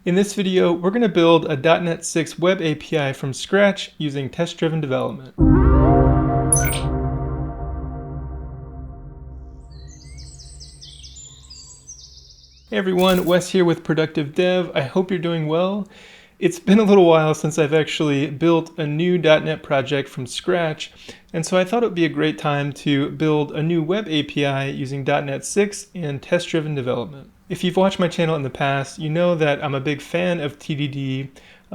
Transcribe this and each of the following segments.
In this video, we're going to build a .NET 6 web API from scratch using test-driven development. Hey everyone, Wes here with Productive Dev. I hope you're doing well. It's been a little while since I've actually built a new .NET project from scratch, and so I thought it would be a great time to build a new web API using .NET 6 and test-driven development. If you've watched my channel in the past, you know that I'm a big fan of TDD,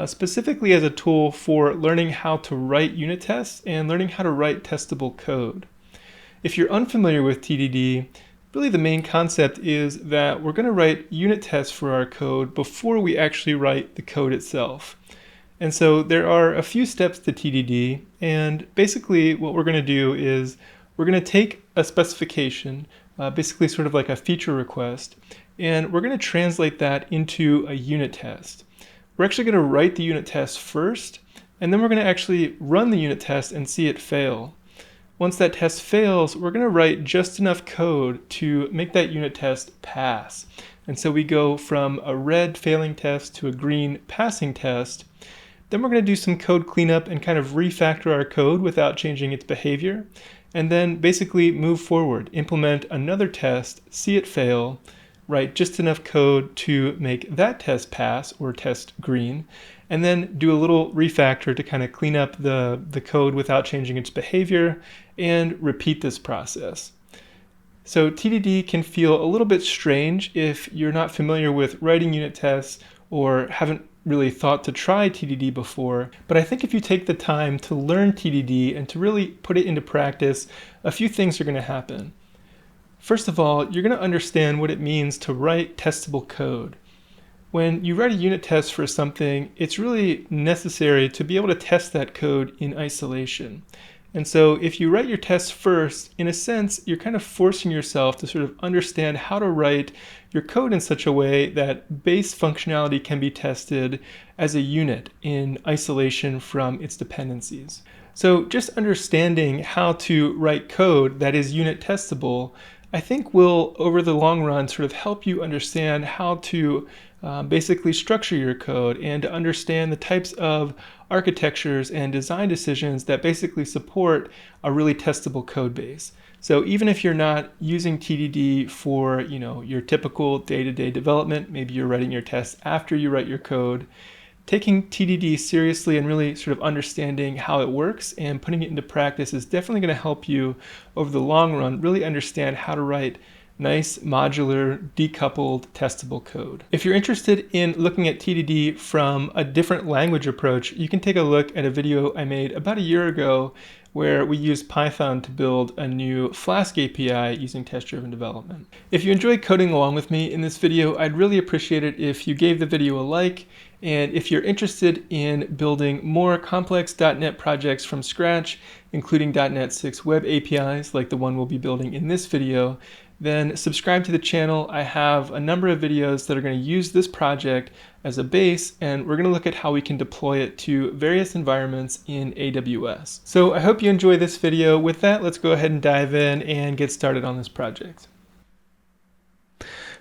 specifically as a tool for learning how to write unit tests and learning how to write testable code. If you're unfamiliar with TDD, really the main concept is that we're going to write unit tests for our code before we actually write the code itself. And so there are a few steps to TDD, and basically what we're going to do is we're going to take a specification, basically sort of like a feature request, and we're going to translate that into a unit test. We're actually going to write the unit test first, and then we're going to actually run the unit test and see it fail. Once that test fails, we're going to write just enough code to make that unit test pass. And so we go from a red failing test to a green passing test. Then we're going to do some code cleanup and kind of refactor our code without changing its behavior. And then basically move forward, implement another test, see it fail, write just enough code to make that test pass or test green, and then do a little refactor to kind of clean up the code without changing its behavior and repeat this process. So TDD can feel a little bit strange if you're not familiar with writing unit tests or haven't really thought to try TDD before, but I think if you take the time to learn TDD and to really put it into practice, a few things are going to happen. First of all, you're going to understand what it means to write testable code. When you write a unit test for something, it's really necessary to be able to test that code in isolation. And so if you write your tests first, in a sense, you're kind of forcing yourself to sort of understand how to write your code in such a way that base functionality can be tested as a unit in isolation from its dependencies. So just understanding how to write code that is unit testable, I think will, over the long run, sort of help you understand how to basically structure your code and to understand the types of architectures and design decisions that basically support a really testable code base. So even if you're not using TDD for your typical day-to-day development, maybe you're writing your tests after you write your code, taking TDD seriously and really sort of understanding how it works and putting it into practice is definitely going to help you over the long run really understand how to write nice, modular, decoupled, testable code. If you're interested in looking at TDD from a different language approach, you can take a look at a video I made about a year ago where we used Python to build a new Flask API using test-driven development. If you enjoyed coding along with me in this video, I'd really appreciate it if you gave the video a like, and if you're interested in building more complex .NET projects from scratch, including .NET 6 web APIs like the one we'll be building in this video, then subscribe to the channel. I have a number of videos that are going to use this project as a base, and we're going to look at how we can deploy it to various environments in AWS. So I hope you enjoy this video. With that, let's go ahead and dive in and get started on this project.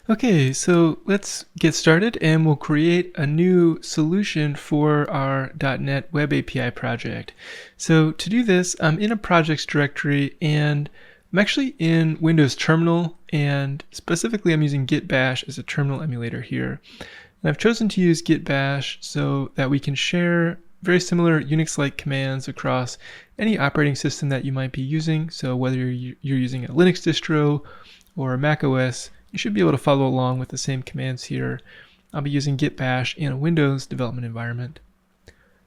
Okay, so let's get started and we'll create a new solution for our .NET Web API project. So to do this, I'm in a projects directory and I'm actually in Windows Terminal, and specifically I'm using Git Bash as a terminal emulator here. And I've chosen to use Git Bash so that we can share very similar Unix-like commands across any operating system that you might be using. So whether you're using a Linux distro or a Mac OS, you should be able to follow along with the same commands here. I'll be using Git Bash in a Windows development environment.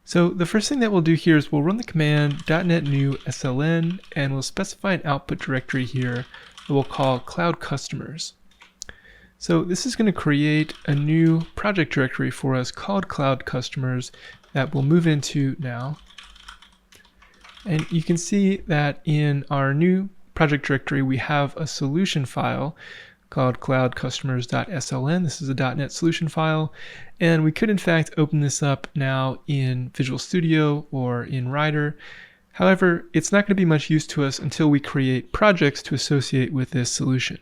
So the first thing that we'll do here is we'll run the command .NET new sln, and we'll specify an output directory here that we'll call cloud customers. So this is going to create a new project directory for us called cloud customers that we'll move into now. And you can see that in our new project directory we have a solution file called cloudcustomers.sln. This is a .NET solution file, and we could in fact open this up now in Visual Studio or in Rider. However, it's not going to be much use to us until we create projects to associate with this solution.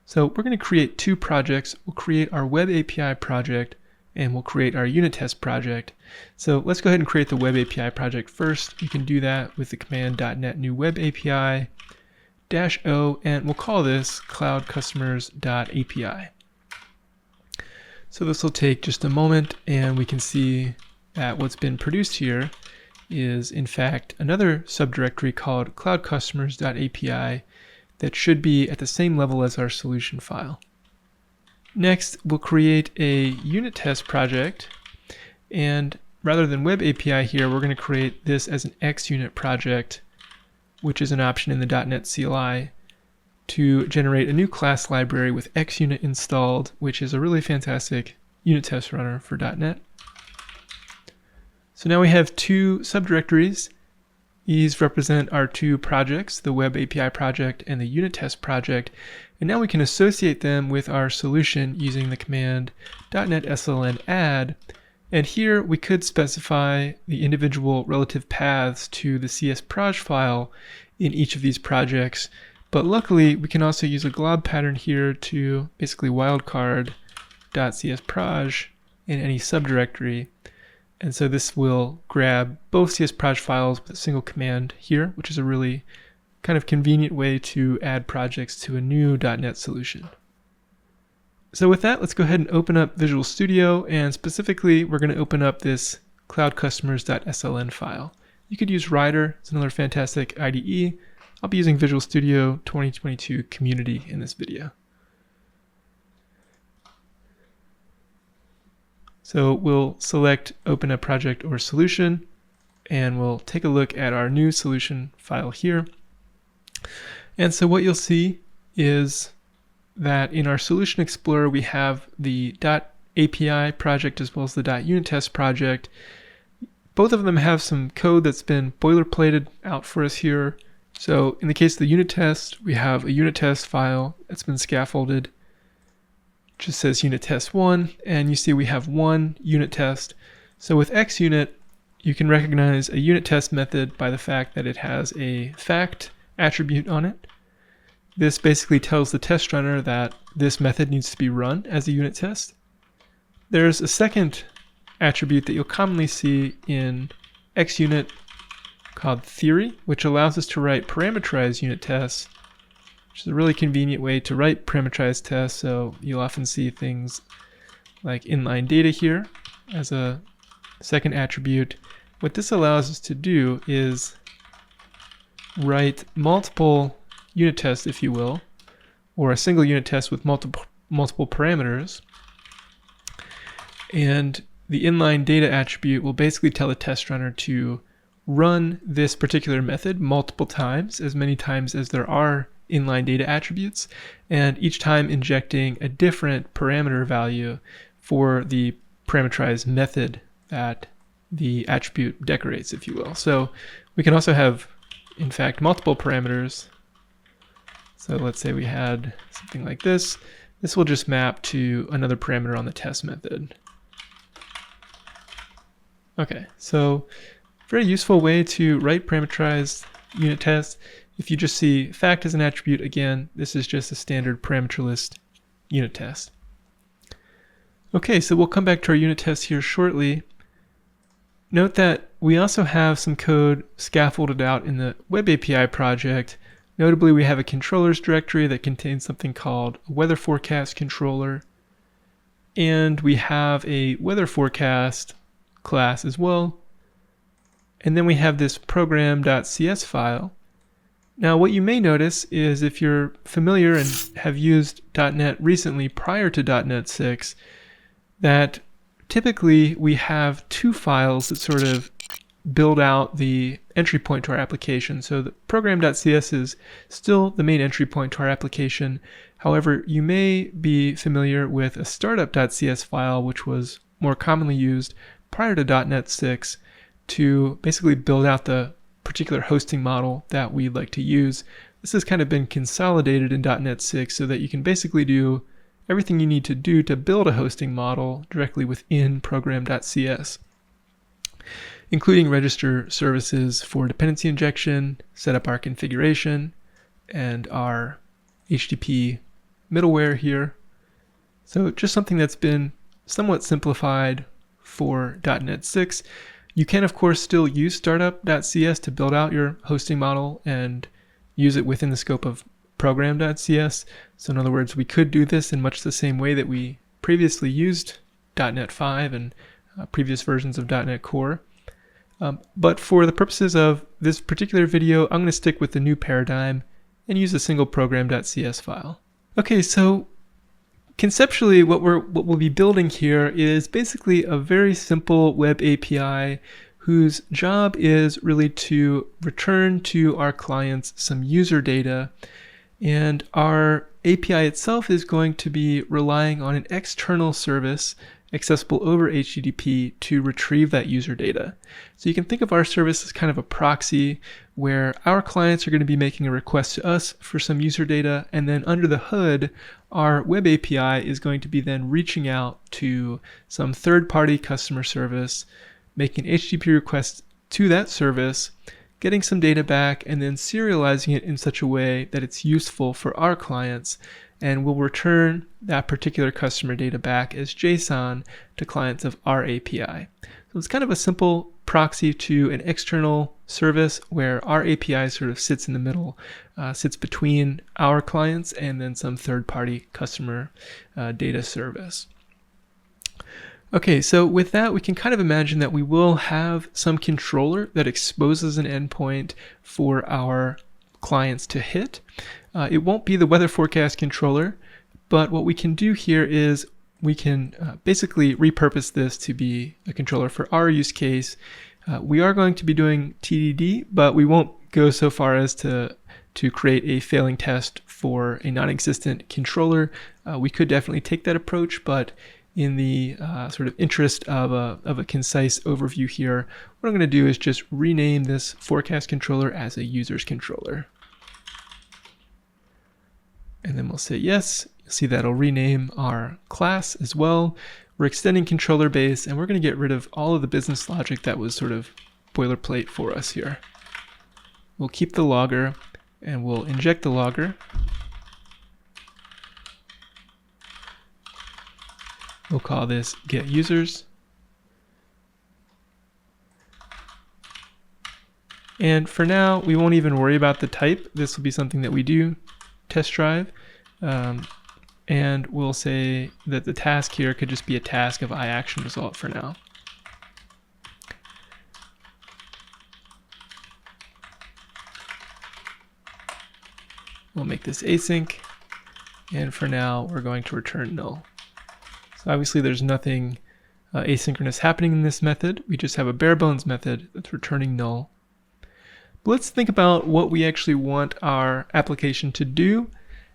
So we're going to create two projects. We'll create our Web API project and we'll create our unit test project. So let's go ahead and create the web API project first. You can do that with the command .NET new web API -o, and we'll call this cloudcustomers.api. So this will take just a moment, and we can see that what's been produced here is in fact another subdirectory called cloudcustomers.api that should be at the same level as our solution file. Next, we'll create a unit test project, and rather than web API here, we're going to create this as an XUnit project, which is an option in the .NET CLI to generate a new class library with XUnit installed, which is a really fantastic unit test runner for .NET. So now we have two subdirectories. These represent our two projects, the web API project and the unit test project. And now we can associate them with our solution using the command .NET SLN add. And here we could specify the individual relative paths to the CS_proj file in each of these projects. But luckily, we can also use a glob pattern here to basically wildcard .csproj in any subdirectory. And so this will grab both CS_proj files with a single command here, which is a really kind of convenient way to add projects to a new .NET solution. So with that, let's go ahead and open up Visual Studio, and specifically, we're going to open up this cloudcustomers.sln file. You could use Rider, it's another fantastic IDE. I'll be using Visual Studio 2022 Community in this video. So we'll select Open a Project or Solution, and we'll take a look at our new solution file here. And so what you'll see is that in our Solution Explorer, we have the .api project as well as the .unit test project. Both of them have some code that's been boilerplated out for us here. So in the case of the unit test, we have a unit test file that's been scaffolded. Just says unit test 1, and you see we have one unit test. So with XUnit, you can recognize a unit test method by the fact that it has a fact attribute on it. This basically tells the test runner that this method needs to be run as a unit test. There's a second attribute that you'll commonly see in XUnit called theory, which allows us to write parameterized unit tests, which is a really convenient way to write parameterized tests. So you'll often see things like inline data here as a second attribute. What this allows us to do is write multiple unit tests, if you will, or a single unit test with multiple parameters. And the inline data attribute will basically tell the test runner to run this particular method multiple times, as many times as there are inline data attributes, and each time injecting a different parameter value for the parameterized method that the attribute decorates, if you will. So we can also have, in fact, multiple parameters. So let's say we had something like this. This will just map to another parameter on the test method. Okay, so very useful way to write parameterized unit tests. If you just see fact as an attribute, again, this is just a standard parameterless unit test. Okay, so we'll come back to our unit test here shortly. Note that we also have some code scaffolded out in the web API project. Notably, we have a controllers directory that contains something called a weather forecast controller. And we have a weather forecast class as well. And then we have this program.cs file. Now, what you may notice is if you're familiar and have used .NET recently prior to .NET 6, that typically we have two files that sort of build out the entry point to our application. So the program.cs is still the main entry point to our application. However, you may be familiar with a startup.cs file, which was more commonly used prior to .NET 6 to basically build out the particular hosting model that we'd like to use. This has kind of been consolidated in .NET 6 so that you can basically do everything you need to do to build a hosting model directly within program.cs, including register services for dependency injection, set up our configuration, and our HTTP middleware here. So just something that's been somewhat simplified for .NET 6. You can, of course, still use startup.cs to build out your hosting model and use it within the scope of program.cs. So in other words, we could do this in much the same way that we previously used .NET 5 and previous versions of .NET Core. But for the purposes of this particular video, I'm going to stick with the new paradigm and use a single program.cs file. Okay, so conceptually, what we'll be building here is basically a very simple web API whose job is really to return to our clients some user data, and our API itself is going to be relying on an external service accessible over HTTP to retrieve that user data. So you can think of our service as kind of a proxy where our clients are going to be making a request to us for some user data, and then under the hood, our web API is going to be then reaching out to some third-party customer service, making HTTP requests to that service, getting some data back, and then serializing it in such a way that it's useful for our clients, and we'll return that particular customer data back as JSON to clients of our API. So it's kind of a simple proxy to an external service where our API sort of sits in the middle, sits between our clients and then some third-party customer data service. Okay, so with that, we can kind of imagine that we will have some controller that exposes an endpoint for our clients to hit. It won't be the weather forecast controller, but what we can do here is we can basically repurpose this to be a controller for our use case. We are going to be doing TDD, but we won't go so far as to create a failing test for a non-existent controller. We could definitely take that approach, but in the sort of interest of a concise overview here, what I'm going to do is just rename this forecast controller as a users controller. And then we'll say yes. You'll see that'll rename our class as well. We're extending controller base, and we're going to get rid of all of the business logic that was sort of boilerplate for us here. We'll keep the logger, and we'll inject the logger. We'll call this get users. And for now, we won't even worry about the type. This will be something that we do test drive. And we'll say that the task here could just be a task of iActionResult for now. We'll make this async, and for now we're going to return null. So obviously there's nothing asynchronous happening in this method. We just have a bare bones method that's returning null. But let's think about what we actually want our application to do.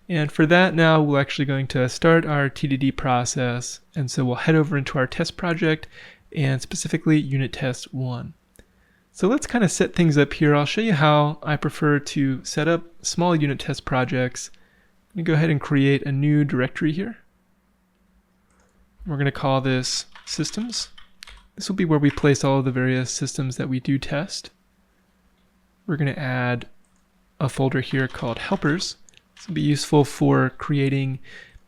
And for that now, we're actually going to start our TDD process. And so we'll head over into our test project and specifically unit test 1. So let's kind of set things up here. I'll show you how I prefer to set up small unit test projects. I'm going to go ahead and create a new directory here. We're going to call this systems. This will be where we place all of the various systems that we do test. We're going to add a folder here called helpers. This will be useful for creating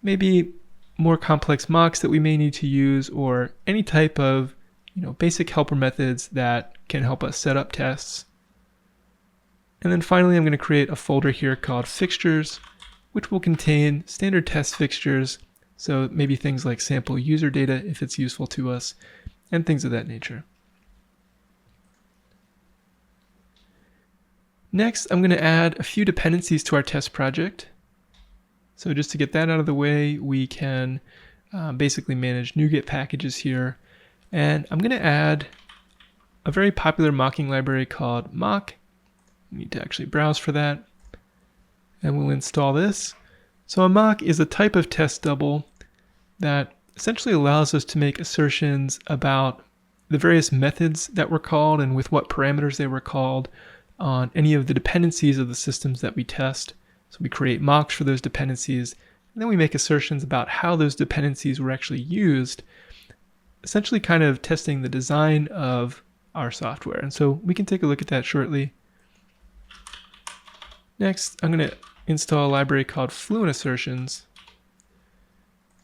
maybe more complex mocks that we may need to use, or any type of basic helper methods that can help us set up tests. And then finally, I'm going to create a folder here called fixtures, which will contain standard test fixtures. So maybe things like sample user data if it's useful to us, and things of that nature. Next, I'm going to add a few dependencies to our test project. So just to get that out of the way, we can basically manage NuGet packages here. And I'm going to add a very popular mocking library called mock. We need to actually browse for that. And we'll install this. So a mock is a type of test double that essentially allows us to make assertions about the various methods that were called and with what parameters they were called on any of the dependencies of the systems that we test. So we create mocks for those dependencies, and then we make assertions about how those dependencies were actually used, essentially kind of testing the design of our software. And so we can take a look at that shortly. Next, I'm going to install a library called Fluent Assertions,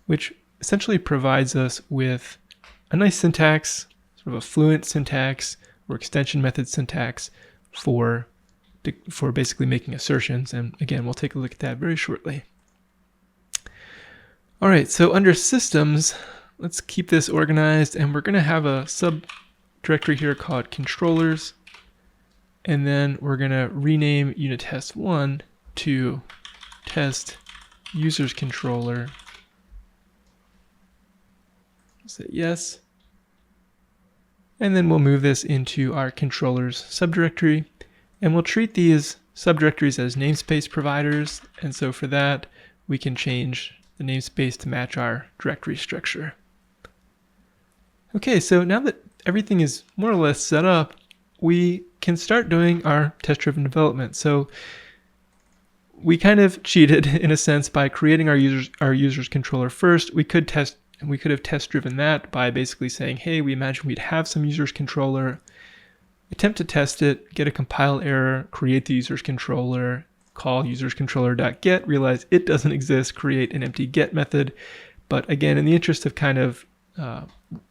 which essentially provides us with a nice syntax, sort of a Fluent syntax or extension method syntax for basically making assertions. And again, we'll take a look at that very shortly. All right, so under systems, let's keep this organized, and we're going to have a subdirectory here called controllers, and then we're going to rename unit test 1 to test users controller. Say yes. And then we'll move this into our controllers subdirectory, and we'll treat these subdirectories as namespace providers. And so for that, we can change the namespace to match our directory structure. Okay, so now that everything is more or less set up, we can start doing our test-driven development. So we kind of cheated in a sense by creating our users controller first. We could have test-driven that by basically saying, hey, we imagine we'd have some users controller, attempt to test it, get a compile error, create the users controller, call userscontroller.get, realize it doesn't exist, create an empty get method. But again, in the interest of kind of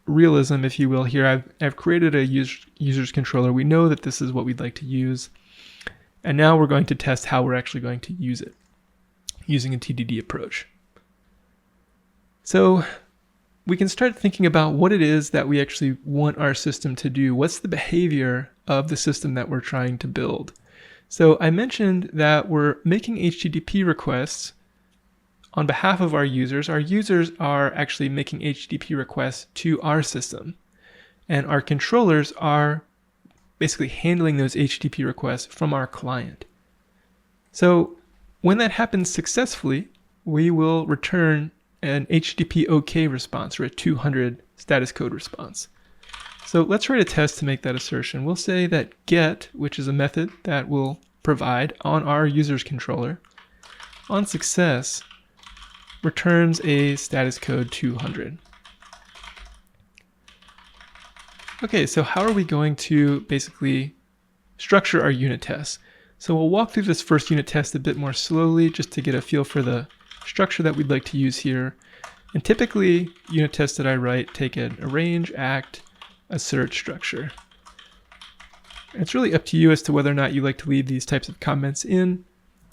realism, if you will, here I've created a users controller. We know that this is what we'd like to use. And now we're going to test how we're actually going to use it using a TDD approach. So we can start thinking about what it is that we actually want our system to do. What's the behavior of the system that we're trying to build? So I mentioned that we're making HTTP requests on behalf of our users. Our users are actually making HTTP requests to our system, and our controllers are basically handling those HTTP requests from our client. So when that happens successfully, we will return an HTTP OK response, or a 200 status code response. So let's write a test to make that assertion. We'll say that get, which is a method that will provide on our users controller, on success, returns a status code 200. Okay, so how are we going to basically structure our unit tests? So we'll walk through this first unit test a bit more slowly just to get a feel for the structure that we'd like to use here. And typically, unit tests that I write take an arrange, act, assert structure. And it's really up to you as to whether or not you like to leave these types of comments in.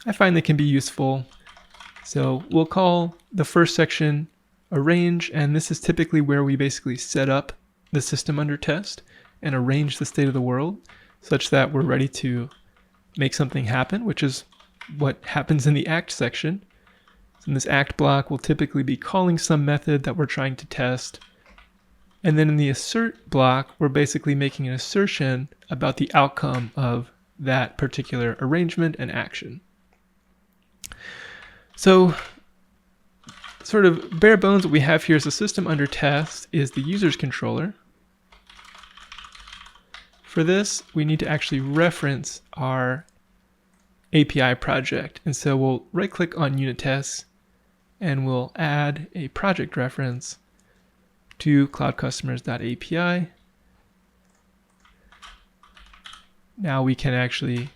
I find they can be useful. So we'll call the first section arrange, and this is typically where we basically set up the system under test and arrange the state of the world such that we're ready to make something happen, which is what happens in the act section. So in this act block, we'll typically be calling some method that we're trying to test. And then in the assert block, we're basically making an assertion about the outcome of that particular arrangement and action. So sort of bare bones, what we have here is the system under test is the users controller. For this, we need to actually reference our API project. And so we'll right click on unit tests and we'll add a project reference to cloudcustomers.api. Now we can actually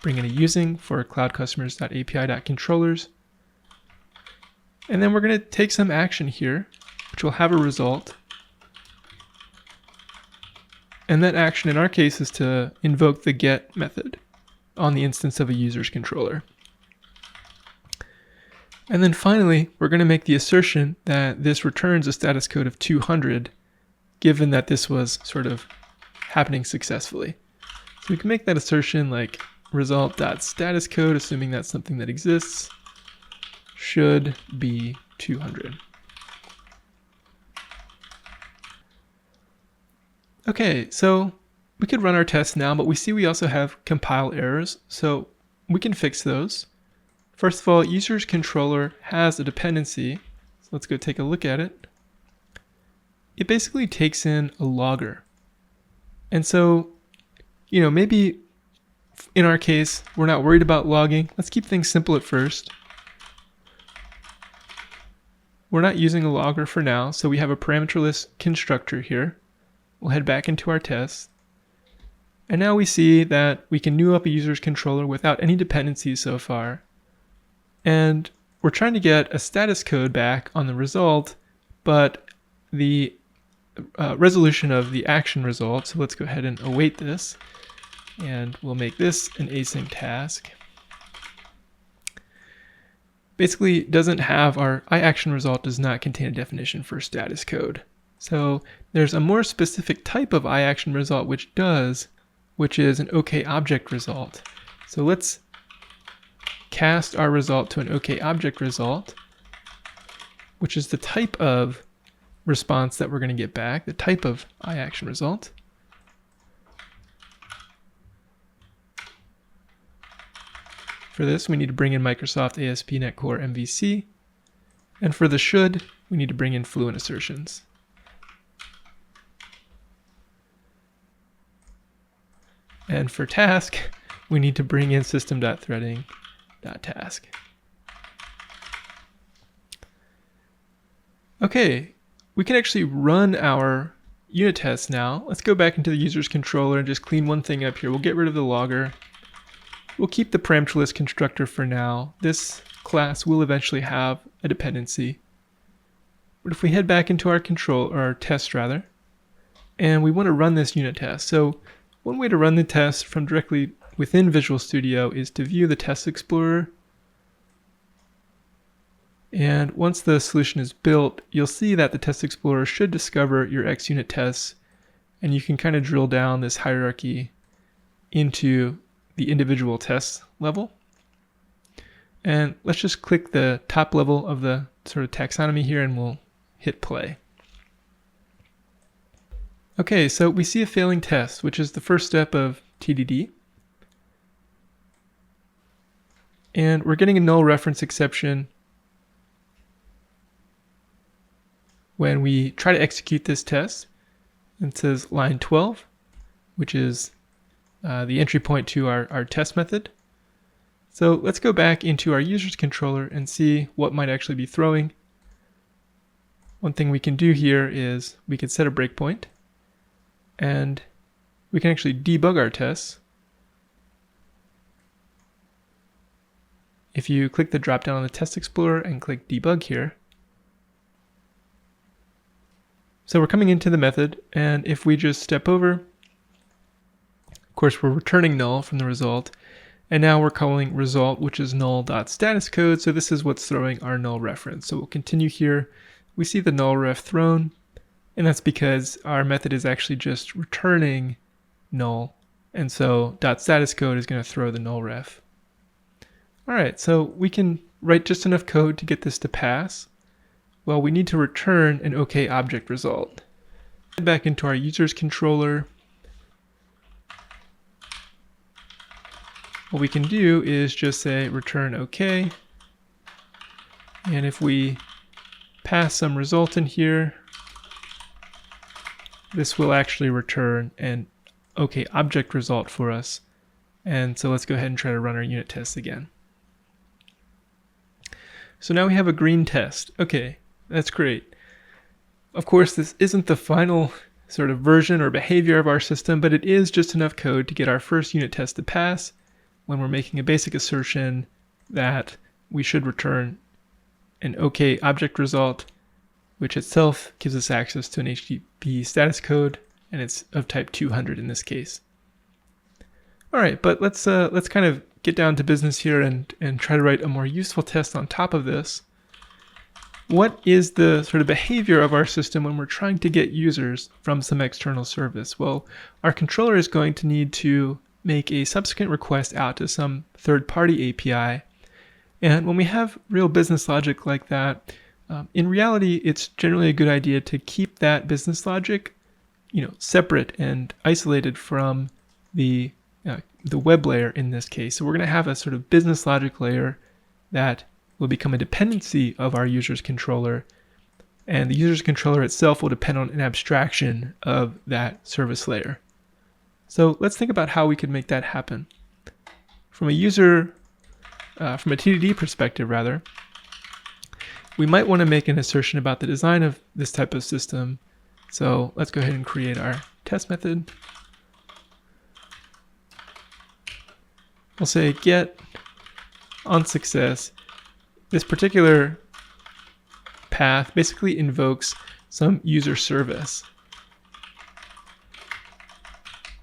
bring in a using for cloudcustomers.api.controllers. And then we're going to take some action here, which will have a result. And that action in our case is to invoke the get method on the instance of a user's controller. And then finally, we're going to make the assertion that this returns a status code of 200, given that this was sort of happening successfully. So we can make that assertion like result.status code, assuming that's something that exists, should be 200. Okay, so we could run our tests now, but we see we also have compile errors, so we can fix those. First of all, user's controller has a dependency, so let's go take a look at it. It basically takes in a logger. And so, maybe in our case, we're not worried about logging. Let's keep things simple at first. We're not using a logger for now, so we have a parameterless constructor here. We'll head back into our tests. And now we see that we can new up a user's controller without any dependencies so far. And we're trying to get a status code back on the result but the resolution of the action result, so let's go ahead and await this, and we'll make this an async task. Basically doesn't have our iAction result does not contain a definition for status code. So there's a more specific type of iAction result which does, which is an OK object result. So let's cast our result to an OK object result, which is the type of response that we're going to get back, the type of iAction result. For this, we need to bring in Microsoft ASP.NET Core MVC. And for the should, we need to bring in Fluent Assertions. And for task, we need to bring in system.threading.task. Okay, we can actually run our unit tests now. Let's go back into the user's controller and just clean one thing up here. We'll get rid of the logger. We'll keep the parameter list constructor for now. This class will eventually have a dependency. But if we head back into our test rather, and we want to run this unit test. So one way to run the test from directly within Visual Studio is to view the test explorer. And once the solution is built, you'll see that the test explorer should discover your XUnit tests, and you can kind of drill down this hierarchy into the individual test level. And let's just click the top level of the sort of taxonomy here and we'll hit play. Okay, so we see a failing test, which is the first step of TDD. And we're getting a null reference exception when we try to execute this test. It says line 12, which is the entry point to our test method. So let's go back into our user's controller and see what might actually be throwing. One thing we can do here is we can set a breakpoint and we can actually debug our tests. If you click the drop down on the test explorer and click debug here. So we're coming into the method, and if we just step over, of course, we're returning null from the result, and now we're calling result, which is null.statuscode. So this is what's throwing our null reference. So we'll continue here. We see the null ref thrown, and that's because our method is actually just returning null. And so .statuscode is going to throw the null ref. All right, so we can write just enough code to get this to pass. Well, we need to return an OK object result. Head back into our user's controller. What we can do is just say return OK. And if we pass some result in here, this will actually return an OK object result for us. And so let's go ahead and try to run our unit tests again. So now we have a green test. Okay, that's great. Of course, this isn't the final sort of version or behavior of our system, but it is just enough code to get our first unit test to pass when we're making a basic assertion that we should return an OK object result, which itself gives us access to an HTTP status code, and it's of type 200 in this case. All right, but let's kind of get down to business here and try to write a more useful test on top of this. What is the sort of behavior of our system when we're trying to get users from some external service? Well, our controller is going to need to make a subsequent request out to some third-party API. And when we have real business logic like that, in reality, it's generally a good idea to keep that business logic, separate and isolated from the web layer in this case. So we're going to have a sort of business logic layer that will become a dependency of our user's controller, and the user's controller itself will depend on an abstraction of that service layer. So let's think about how we could make that happen. From a TDD perspective rather, we might want to make an assertion about the design of this type of system. So let's go ahead and create our test method. We'll say get on success. This particular path basically invokes some user service,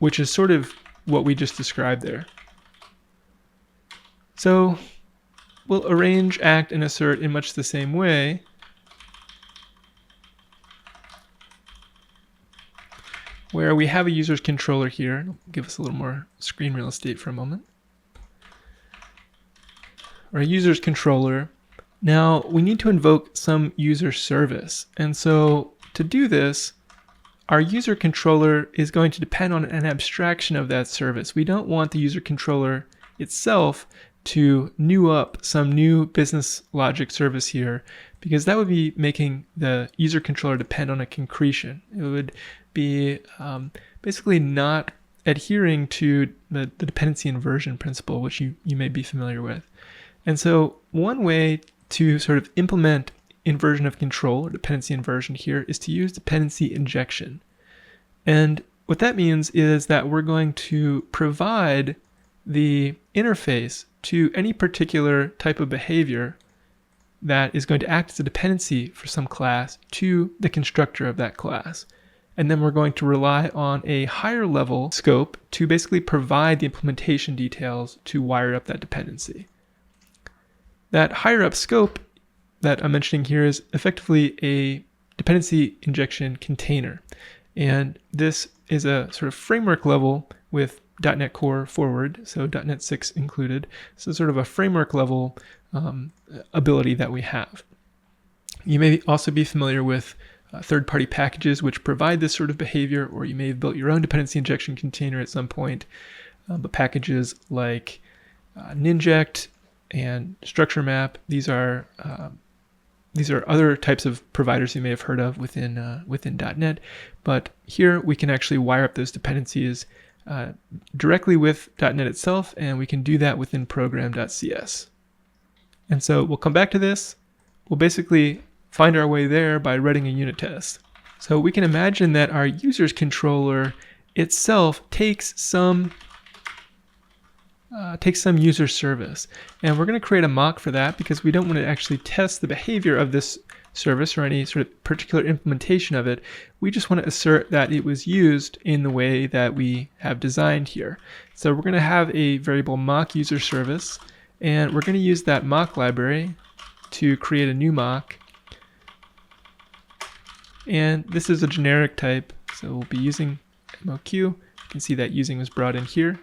which is sort of what we just described there. So we'll arrange, act, and assert in much the same way. Where we have a user's controller here. I'll give us a little more screen real estate for a moment. Or a user's controller. Now we need to invoke some user service. And so to do this, our user controller is going to depend on an abstraction of that service. We don't want the user controller itself to new up some new business logic service here, because that would be making the user controller depend on a concretion. It would be basically not adhering to the dependency inversion principle, which you may be familiar with. And so one way to sort of implement inversion of control or dependency inversion here is to use dependency injection. And what that means is that we're going to provide the interface to any particular type of behavior that is going to act as a dependency for some class to the constructor of that class. And then we're going to rely on a higher level scope to basically provide the implementation details to wire up that dependency. That higher up scope that I'm mentioning here is effectively a dependency injection container. And this is a sort of framework level with .NET Core forward, so .NET 6 included. So sort of a framework level ability that we have. You may also be familiar with third-party packages which provide this sort of behavior, or you may have built your own dependency injection container at some point. But packages like Ninject and Structure Map, these are other types of providers you may have heard of within .NET. But here we can actually wire up those dependencies directly with .NET itself, and we can do that within program.cs. And so we'll come back to this. We'll basically find our way there by writing a unit test. So we can imagine that our user's controller itself takes some user service, and we're going to create a mock for that because we don't want to actually test the behavior of this service or any sort of particular implementation of it. We just want to assert that it was used in the way that we have designed here. So we're going to have a variable mock user service, and we're going to use that mock library to create a new mock. And this is a generic type, so we'll be using moq. You can see that using was brought in here.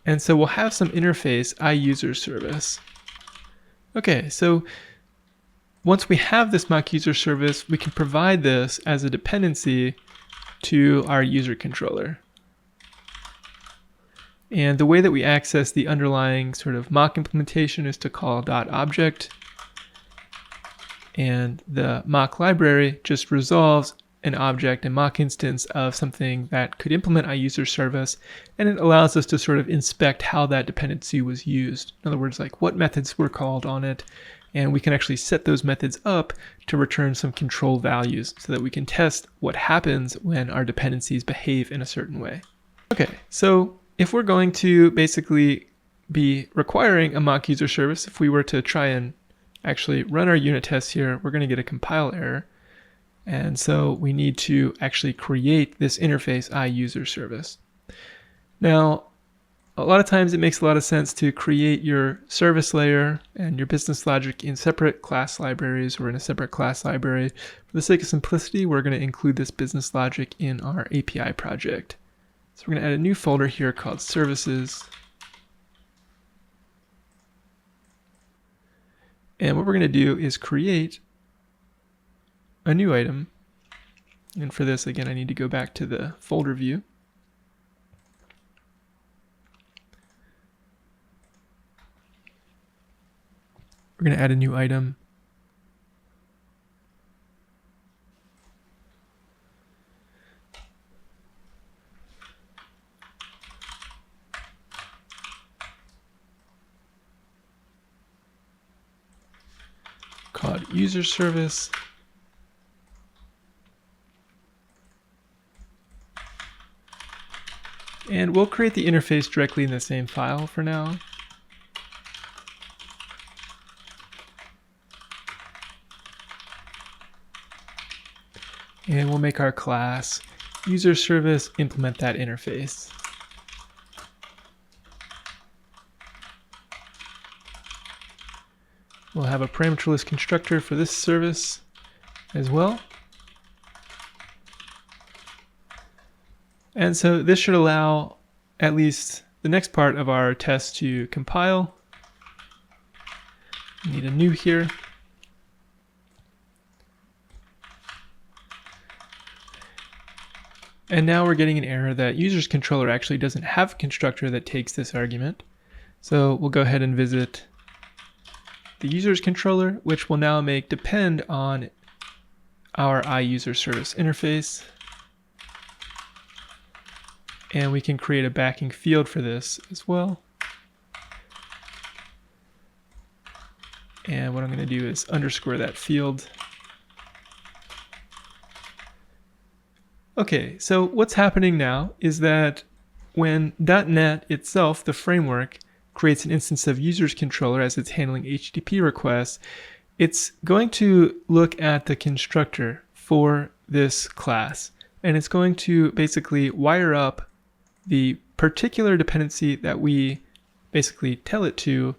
And so we'll have some interface iUser service. Okay, so once we have this mock user service, we can provide this as a dependency to our user controller. And the way that we access the underlying sort of mock implementation is to call .object. And the mock library just resolves an object, a mock instance of something that could implement iUser service, and it allows us to sort of inspect how that dependency was used. In other words, like what methods were called on it, and we can actually set those methods up to return some control values so that we can test what happens when our dependencies behave in a certain way. Okay, so if we're going to basically be requiring a mock user service, if we were to try and actually run our unit tests here, we're going to get a compile error. And so we need to actually create this interface iUser service. Now, a lot of times it makes a lot of sense to create your service layer and your business logic in separate class libraries or in a separate class library. For the sake of simplicity, we're going to include this business logic in our API project. So we're going to add a new folder here called services. And what we're going to do is create a new item. And for this, again, I need to go back to the folder view. We're going to add a new item. Called user service. And we'll create the interface directly in the same file for now. And we'll make our class user service implement that interface. We'll have a parameterless constructor for this service as well. And so this should allow at least the next part of our test to compile. We need a new here. And now we're getting an error that user's controller actually doesn't have a constructor that takes this argument. So we'll go ahead and visit the user's controller, which will now make depend on our iUser service interface. And we can create a backing field for this as well. And what I'm going to do is underscore that field. Okay, so what's happening now is that when .NET itself, the framework, creates an instance of user's controller as it's handling HTTP requests, it's going to look at the constructor for this class, and it's going to basically wire up the particular dependency that we basically tell it to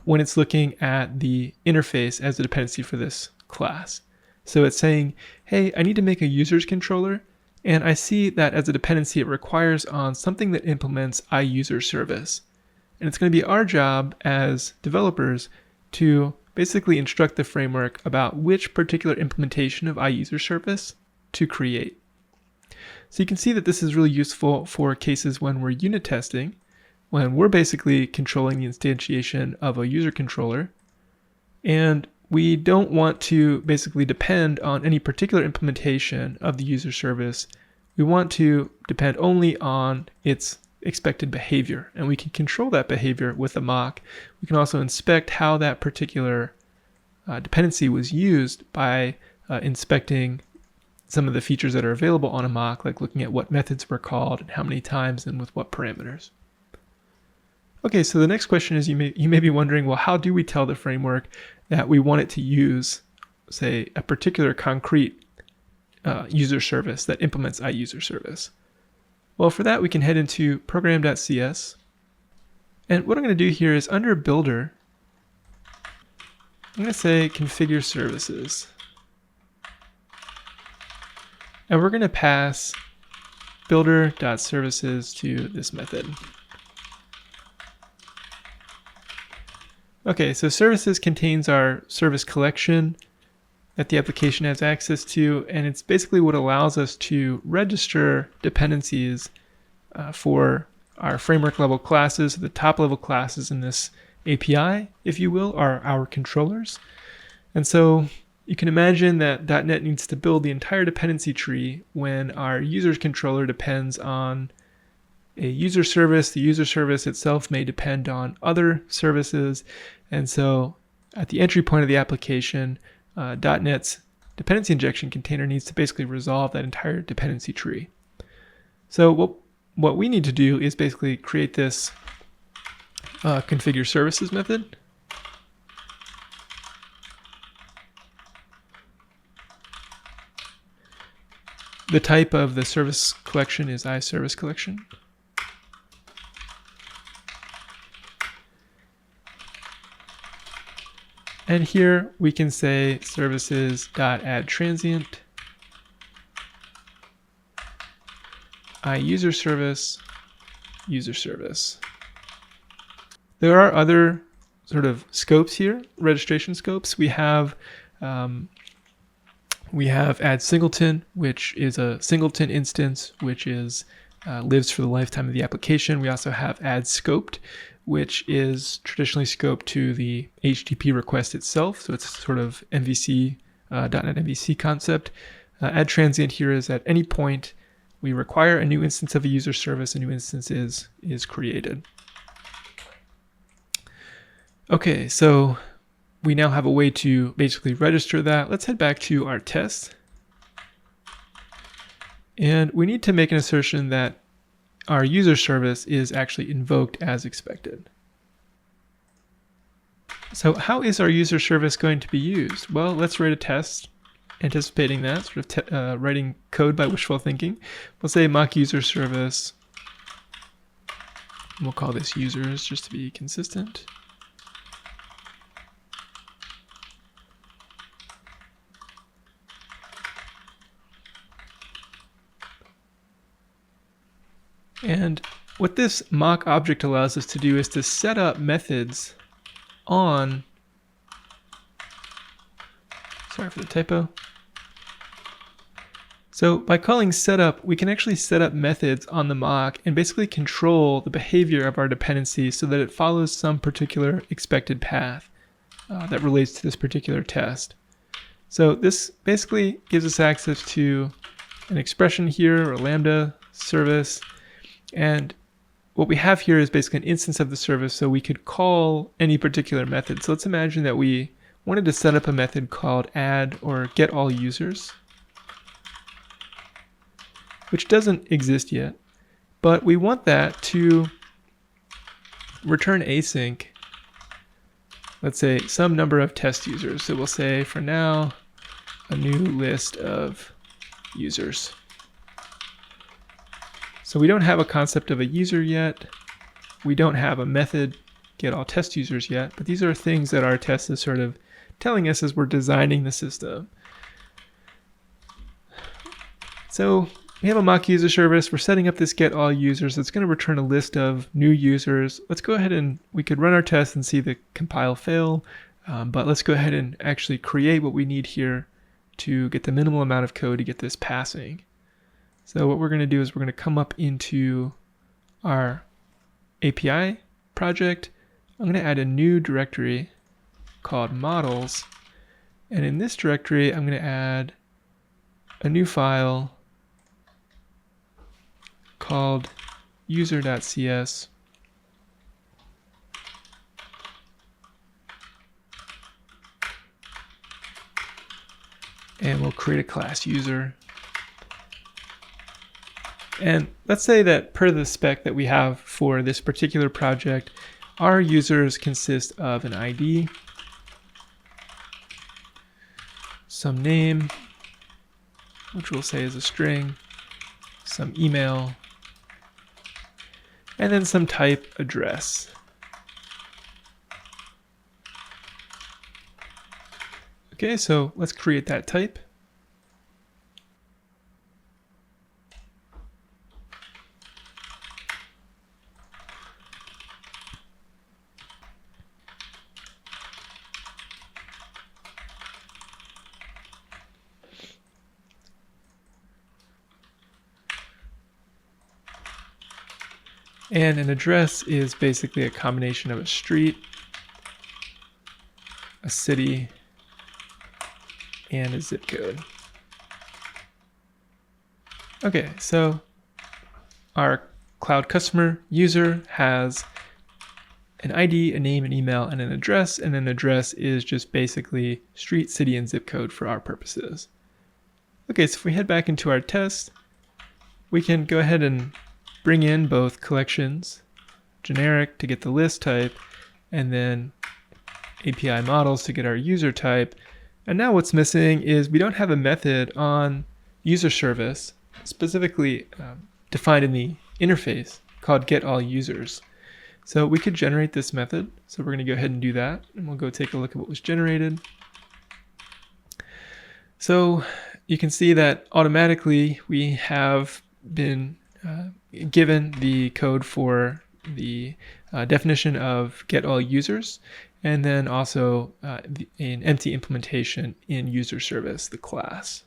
when it's looking at the interface as a dependency for this class. So it's saying, hey, I need to make a user's controller, and I see that as a dependency it requires on something that implements iUser service. And it's going to be our job as developers to basically instruct the framework about which particular implementation of iUser service to create. So you can see that this is really useful for cases when we're unit testing, when we're basically controlling the instantiation of a user controller, and we don't want to basically depend on any particular implementation of the user service. We want to depend only on its expected behavior, and we can control that behavior with a mock. We can also inspect how that particular dependency was used by inspecting some of the features that are available on a mock, like looking at what methods were called and how many times and with what parameters. Okay, so the next question is, you may be wondering, well, how do we tell the framework that we want it to use, say, a particular concrete user service that implements iUser service? Well, for that, we can head into program.cs. And what I'm going to do here is under Builder, I'm going to say configure services. And we're going to pass builder.services to this method. Okay, so services contains our service collection that the application has access to, and it's basically what allows us to register dependencies for our framework level classes. The top level classes in this API, if you will, are our controllers. And so you can imagine that .NET needs to build the entire dependency tree when our user's controller depends on a user service. The user service itself may depend on other services. And so at the entry point of the application, .NET's dependency injection container needs to basically resolve that entire dependency tree. So what we need to do is basically create this configure services method. The type of the service collection is iService collection. And here we can say services.addTransient, iUser service, user service. There are other sort of scopes here, registration scopes. We have add singleton, which is a singleton instance, which is lives for the lifetime of the application. We also have add scoped, which is traditionally scoped to the HTTP request itself. So it's sort of MVC, .NET MVC concept. Add transient here is at any point we require a new instance of a user service, a new instance is created. Okay, so we now have a way to basically register that. Let's head back to our test. And we need to make an assertion that our user service is actually invoked as expected. So how is our user service going to be used? Well, let's write a test anticipating that, sort of writing code by wishful thinking. We'll say mock user service. We'll call this users just to be consistent. And what this mock object allows us to do is to set up methods on, sorry for the typo. So by calling setup, we can actually set up methods on the mock and basically control the behavior of our dependency so that it follows some particular expected path that relates to this particular test. So this basically gives us access to an expression here, or a Lambda service. And what we have here is basically an instance of the service, so we could call any particular method. So let's imagine that we wanted to set up a method called add or get all users, which doesn't exist yet, but we want that to return async, let's say some number of test users. So we'll say for now, a new list of users. So we don't have a concept of a user yet. We don't have a method get all test users yet, but these are things that our test is sort of telling us as we're designing the system. So we have a mock user service. We're setting up this get all users. It's going to return a list of new users. Let's go ahead and we could run our test and see the compile fail, but let's go ahead and actually create what we need here to get the minimal amount of code to get this passing. So what we're going to do is we're going to come up into our API project. I'm going to add a new directory called models. And in this directory, I'm going to add a new file called user.cs. And we'll create a class user. And let's say that per the spec that we have for this particular project, our users consist of an ID, some name, which we'll say is a string, some email, and then some type address. Okay, so let's create that type. And an address is basically a combination of a street, a city, and a zip code. Okay, so our cloud customer user has an ID, a name, an email, and an address is just basically street, city, and zip code for our purposes. Okay, so if we head back into our test, we can go ahead and bring in both collections, generic to get the list type, and then API models to get our user type. And now what's missing is we don't have a method on user service specifically defined in the interface called get all users. So we could generate this method. So we're going to go ahead and do that, and we'll go take a look at what was generated. So you can see that automatically we have been given the code for the definition of get all users, and then also an empty implementation in user service, the class.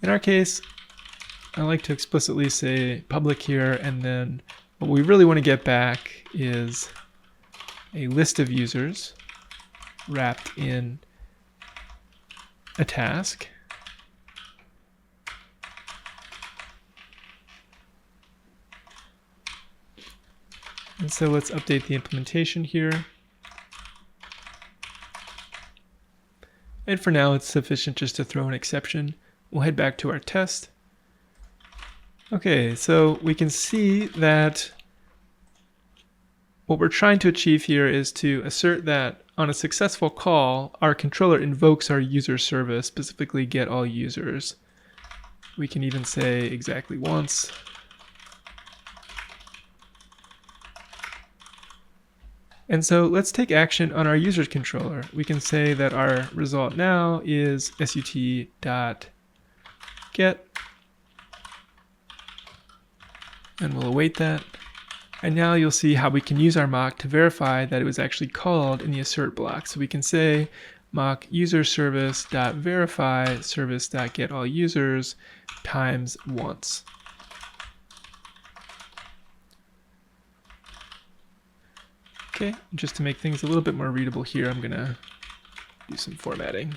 In our case, I like to explicitly say public here, and then what we really want to get back is a list of users wrapped in a task. And so let's update the implementation here. And for now, it's sufficient just to throw an exception. We'll head back to our test. Okay, so we can see that what we're trying to achieve here is to assert that on a successful call, our controller invokes our user service, specifically get all users. We can even say exactly once. And so let's take action on our users controller. We can say that our result now is sut.get, and we'll await that. And now you'll see how we can use our mock to verify that it was actually called in the assert block. So we can say mock user service.verify service.getAllUsers times once. Okay, just to make things a little bit more readable here, I'm gonna do some formatting.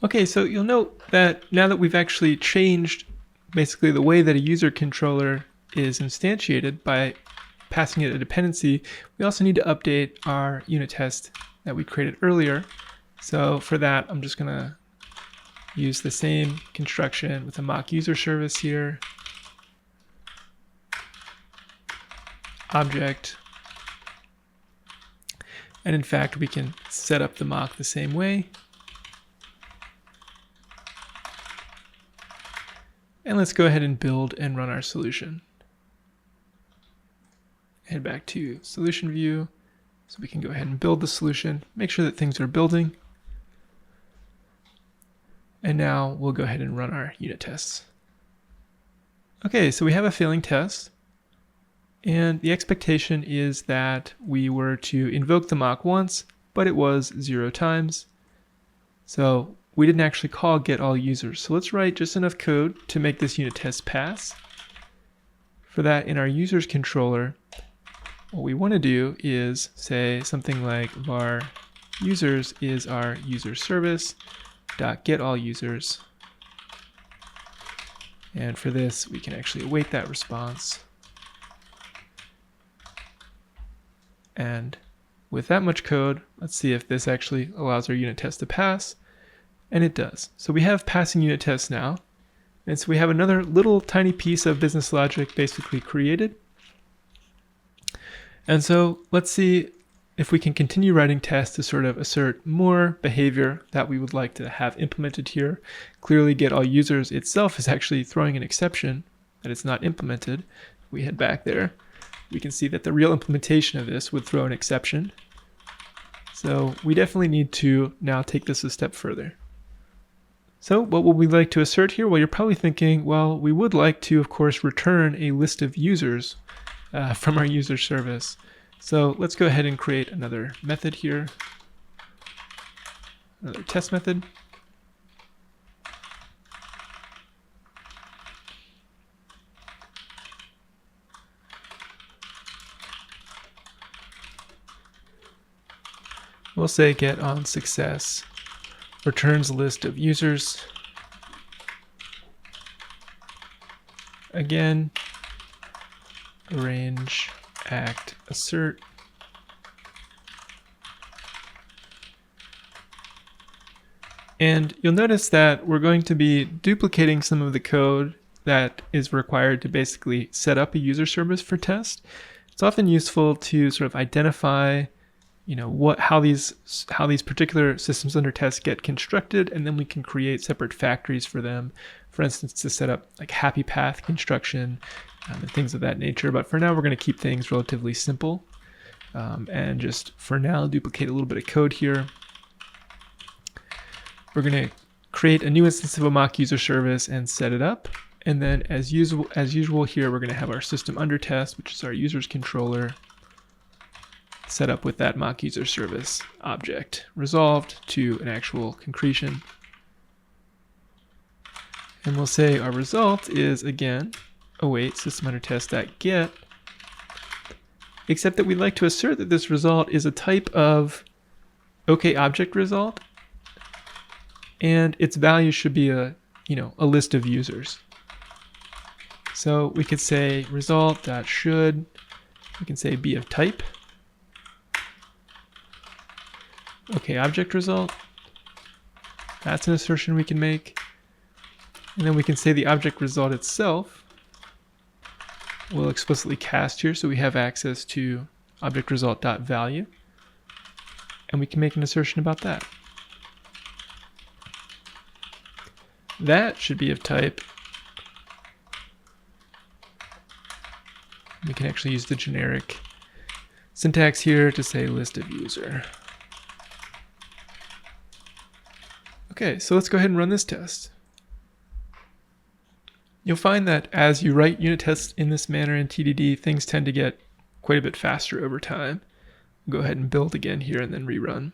Okay, so you'll note that now that we've actually changed basically the way that a user controller is instantiated by passing it a dependency, we also need to update our unit test that we created earlier. So for that, I'm just gonna use the same construction with a mock user service here. Object. And in fact, we can set up the mock the same way. And let's go ahead and build and run our solution. Head back to solution view so we can go ahead and build the solution, make sure that things are building. And now we'll go ahead and run our unit tests. Okay, so we have a failing test. And the expectation is that we were to invoke the mock once, but it was 0 times. So we didn't actually call get all users. So let's write just enough code to make this unit test pass. For that, in our users controller, what we want to do is say something like var users is our user service dot get all users. And for this, we can actually await that response. And with that much code, let's see if this actually allows our unit test to pass. And it does. So we have passing unit tests now. And so we have another little tiny piece of business logic basically created. And so let's see if we can continue writing tests to sort of assert more behavior that we would like to have implemented here. Clearly, get all users itself is actually throwing an exception that it's not implemented. If we head back there, we can see that the real implementation of this would throw an exception. So we definitely need to now take this a step further. So what would we like to assert here? Well, you're probably thinking, well, we would like to, of course, return a list of users from our user service. So let's go ahead and create another method here, another test method. We'll say get on success returns a list of users. Again, arrange, act, assert. And you'll notice that we're going to be duplicating some of the code that is required to basically set up a user service for test. It's often useful to sort of identify how these particular systems under test get constructed, and then we can create separate factories for them. For instance, to set up like happy path construction and things of that nature. But for now, we're going to keep things relatively simple and just for now duplicate a little bit of code here. We're going to create a new instance of a mock user service and set it up. And then as usual here, we're going to have our system under test, which is our users controller, set up with that mock user service object resolved to an actual concretion. And we'll say our result is, again, await system under test.get, except that we'd like to assert that this result is a type of OK object result, and its value should be a list of users. So we could say result.should, we can say be of type OK object result. That's an assertion we can make. And then we can say the object result itself we'll explicitly cast here so we have access to object result.value, and we can make an assertion about that. That should be of type. We can actually use the generic syntax here to say list of user. Okay, so let's go ahead and run this test. You'll find that as you write unit tests in this manner in TDD, things tend to get quite a bit faster over time. We'll go ahead and build again here and then rerun.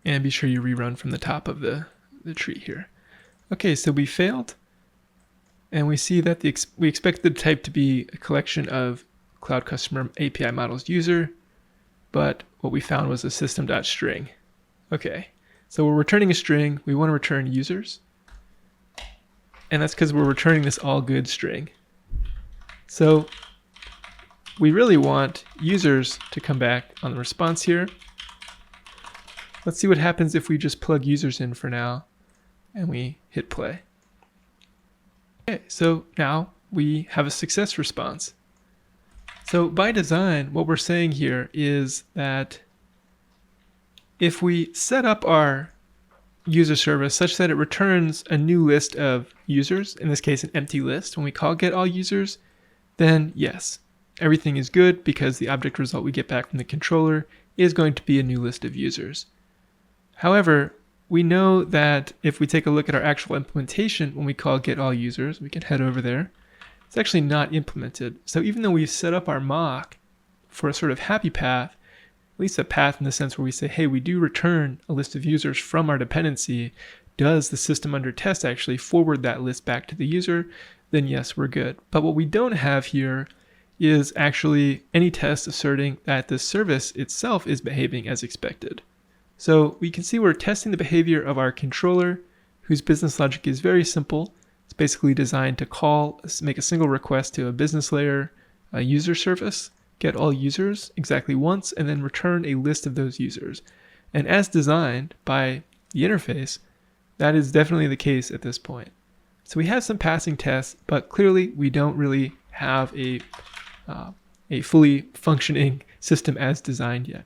And be sure you rerun from the top of the tree here. Okay, so we failed. And we see that we expect the type to be a collection of Cloud Customer API models user, but what we found was a system.string. Okay, so we're returning a string. We want to return users. And that's because we're returning this all good string. So we really want users to come back on the response here. Let's see what happens if we just plug users in for now and we hit play. Okay, so now we have a success response. So by design, what we're saying here is that if we set up our user service such that it returns a new list of users, in this case an empty list, when we call get all users, then yes, everything is good because the object result we get back from the controller is going to be a new list of users. However, we know that if we take a look at our actual implementation, when we call get all users, we can head over there, it's actually not implemented. So even though we've set up our mock for a sort of happy path, at least a path in the sense where we say, hey, we do return a list of users from our dependency, does the system under test actually forward that list back to the user? Then yes, we're good. But what we don't have here is actually any test asserting that the service itself is behaving as expected. So we can see we're testing the behavior of our controller, whose business logic is very simple. It's basically designed to make a single request to a business layer, a user service, get all users exactly once, and then return a list of those users. And as designed by the interface, that is definitely the case at this point. So we have some passing tests, but clearly we don't really have a fully functioning system as designed yet.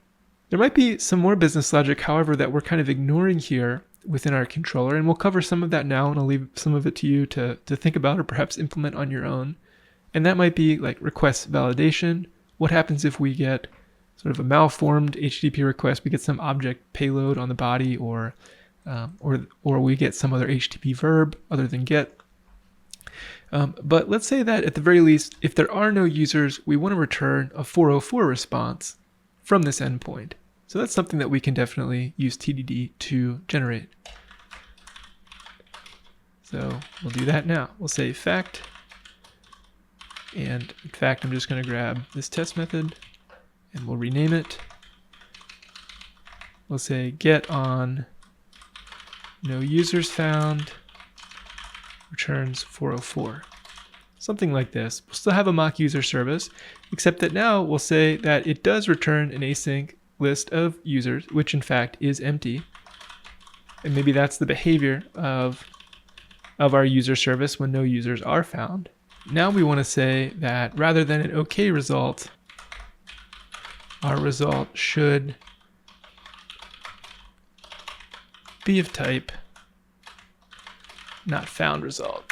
There might be some more business logic, however, that we're kind of ignoring here within our controller, and we'll cover some of that now, and I'll leave some of it to you to think about or perhaps implement on your own. And that might be like request validation. What happens if we get sort of a malformed HTTP request? We get some object payload on the body, or we get some other HTTP verb other than get. But let's say that at the very least, if there are no users, we want to return a 404 response from this endpoint. So that's something that we can definitely use TDD to generate. So we'll do that now. We'll say fact. And in fact, I'm just going to grab this test method and we'll rename it. We'll say get on no users found returns 404. Something like this. We'll still have a mock user service, except that now we'll say that it does return an async list of users, which in fact is empty. And maybe that's the behavior of our user service when no users are found. Now we want to say that rather than an OK result, our result should be of type not found result.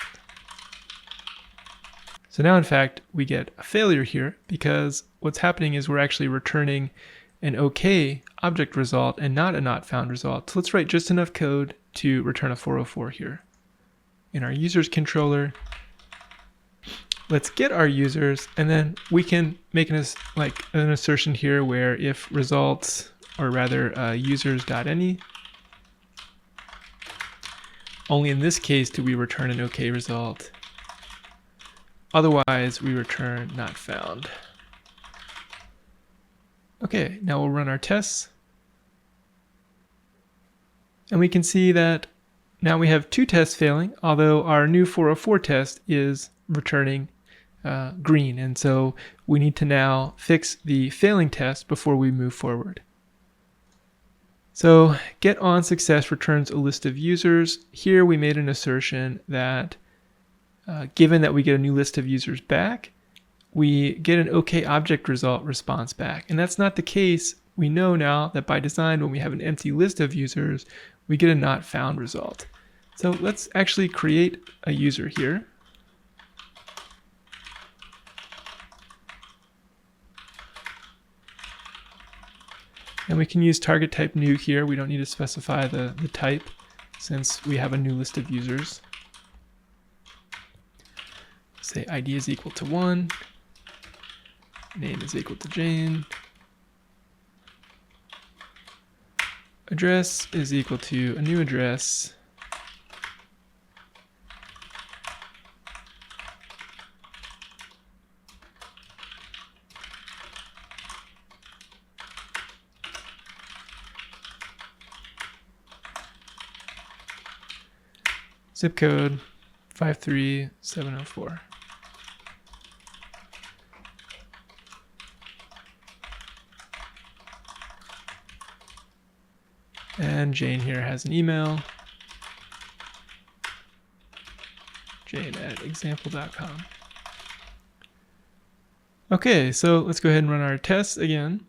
So now in fact we get a failure here because what's happening is we're actually returning an OK object result and not a not found result. So let's write just enough code to return a 404 here. In our users controller, let's get our users, and then we can make an assertion here where if results, or rather users.any, only in this case do we return an OK result. Otherwise, we return not found. Okay, now we'll run our tests. And we can see that now we have two tests failing, although our new 404 test is returning green. And so we need to now fix the failing test before we move forward. So get on success returns a list of users. Here we made an assertion that given that we get a new list of users back, we get an OK object result response back. And that's not the case. We know now that by design, when we have an empty list of users, we get a not found result. So let's actually create a user here. And we can use target type new here. We don't need to specify the type since we have a new list of users. Say ID is equal to 1. Name is equal to Jane. Address is equal to a new address. Zip code 53704. And Jane here has an email, jane@example.com. Okay, so let's go ahead and run our tests again.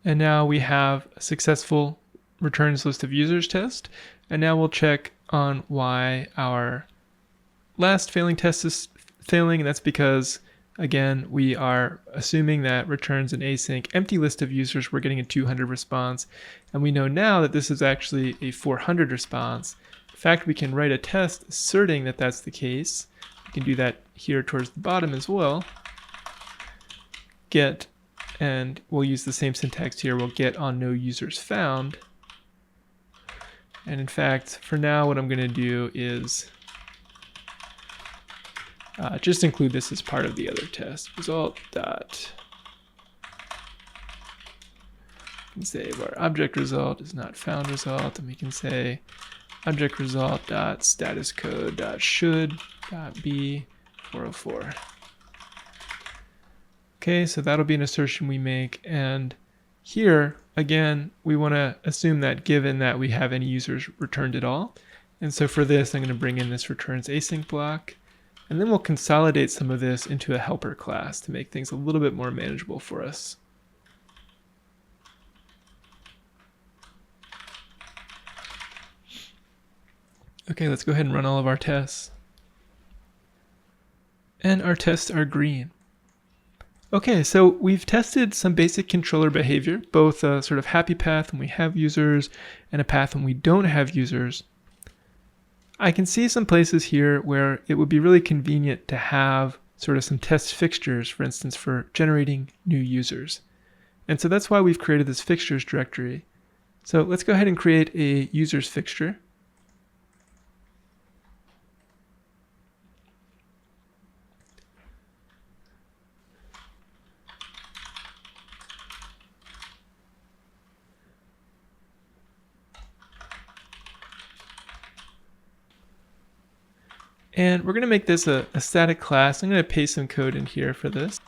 And now we have a successful returns list of users test. And now we'll check on why our last failing test is failing. And that's because, again, we are assuming that returns an async empty list of users. We're getting a 200 response. And we know now that this is actually a 400 response. In fact, we can write a test asserting that that's the case. We can do that here towards the bottom as well. Get, and we'll use the same syntax here. We'll get on no users found. And in fact, for now, what I'm going to do is just include this as part of the other test. Result dot. We can say our object result is not found result, and we can say object result dot status code dot should dot be 404. Okay, so that'll be an assertion we make, and here, again, we want to assume that given that we have any users returned at all. And so for this, I'm going to bring in this returns async block. And then we'll consolidate some of this into a helper class to make things a little bit more manageable for us. Okay, let's go ahead and run all of our tests. And our tests are green. Okay, so we've tested some basic controller behavior, both a sort of happy path when we have users and a path when we don't have users. I can see some places here where it would be really convenient to have sort of some test fixtures, for instance, for generating new users. And so that's why we've created this fixtures directory. So let's go ahead and create a users fixture. And we're going to make this a static class. I'm going to paste some code in here for this.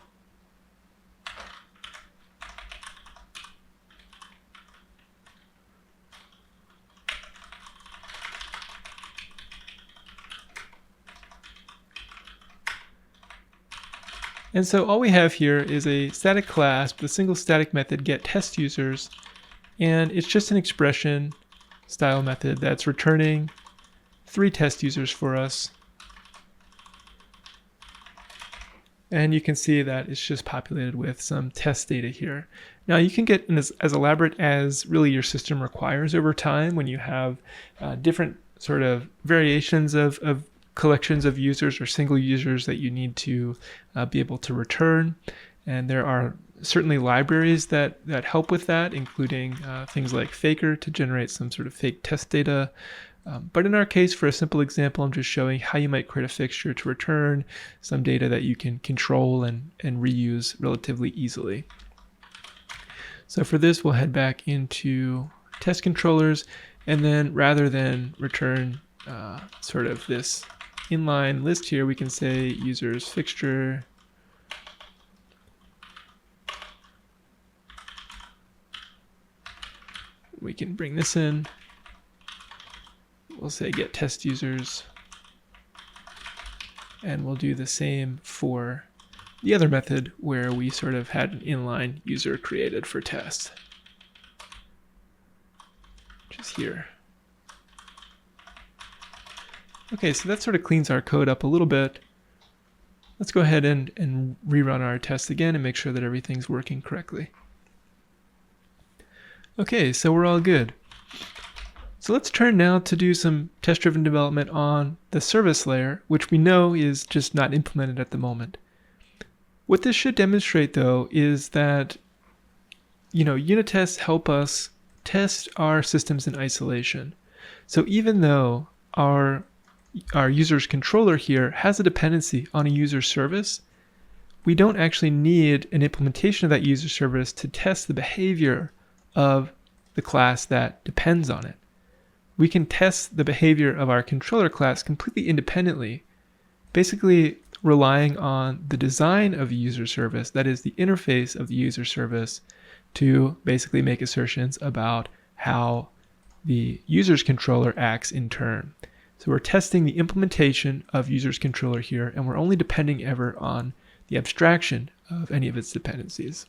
And so all we have here is a static class with a single static method get test users. And it's just an expression style method that's returning 3 test users for us. And you can see that it's just populated with some test data here. Now you can get as elaborate as really your system requires over time when you have different sort of variations of collections of users or single users that you need to be able to return. And there are certainly libraries that help with that, including things like Faker to generate some sort of fake test data. But in our case, for a simple example, I'm just showing how you might create a fixture to return some data that you can control and reuse relatively easily. So for this, we'll head back into test controllers, and then rather than return sort of this inline list here, we can say users fixture can bring this in. We'll say get test users. And we'll do the same for the other method where we sort of had an inline user created for test, which is here. Okay, so that sort of cleans our code up a little bit. Let's go ahead and rerun our test again and make sure that everything's working correctly. Okay, so we're all good. So let's turn now to do some test-driven development on the service layer, which we know is just not implemented at the moment. What this should demonstrate, though, is that unit tests help us test our systems in isolation. So even though our user's controller here has a dependency on a user service, we don't actually need an implementation of that user service to test the behavior of the class that depends on it. We can test the behavior of our controller class completely independently, basically relying on the design of the user service, that is the interface of the user service, to basically make assertions about how the user's controller acts in turn. So we're testing the implementation of user's controller here, and we're only depending ever on the abstraction of any of its dependencies.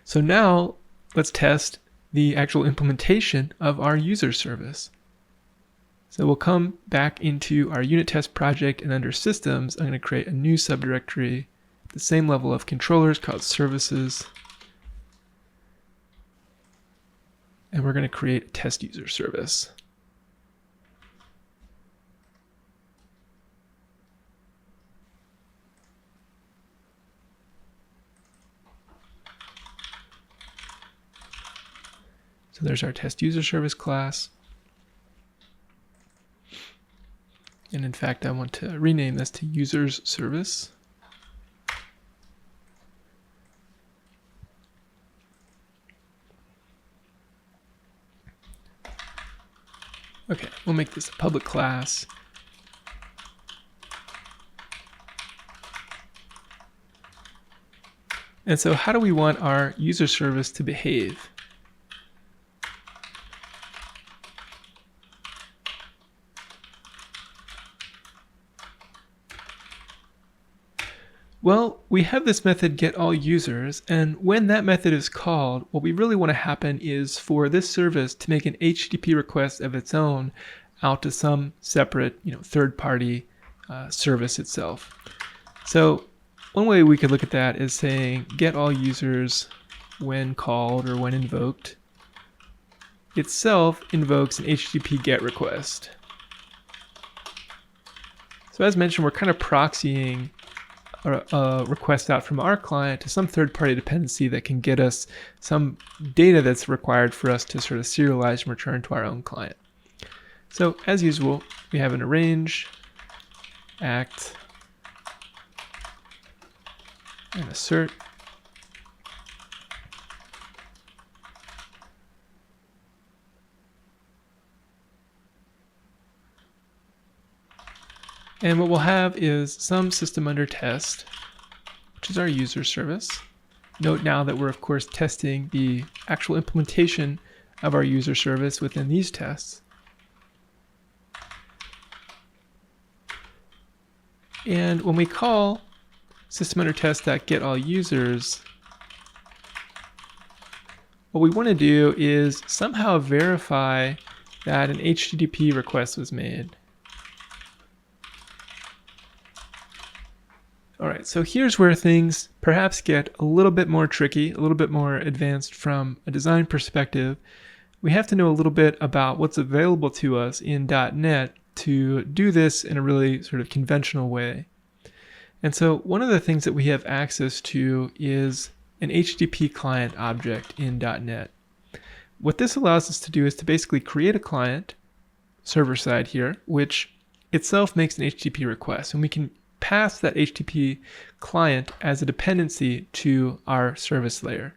So now let's test the actual implementation of our user service. So we'll come back into our unit test project, and under systems, I'm going to create a new subdirectory at the same level of controllers called services. And we're going to create a test user service. So there's our test user service class. And in fact, I want to rename this to users service. Okay, we'll make this a public class. And so how do we want our user service to behave? Well, we have this method getAllUsers, and when that method is called, what we really want to happen is for this service to make an HTTP request of its own out to some separate, third-party service itself. So one way we could look at that is saying getAllUsers when called or when invoked itself invokes an HTTP GET request. So as mentioned, we're kind of proxying a request out from our client to some third-party dependency that can get us some data that's required for us to sort of serialize and return to our own client. So as usual, we have an arrange, act, and assert. And what we'll have is some system under test, which is our user service. Note now that we're, of course, testing the actual implementation of our user service within these tests. And when we call system under test.getAllUsers, what we want to do is somehow verify that an HTTP request was made. All right, so here's where things perhaps get a little bit more tricky, a little bit more advanced from a design perspective. We have to know a little bit about what's available to us in .NET to do this in a really sort of conventional way. And so one of the things that we have access to is an HttpClient object in .NET. What this allows us to do is to basically create a client, server side here, which itself makes an HTTP request, and we can pass that HTTP client as a dependency to our service layer.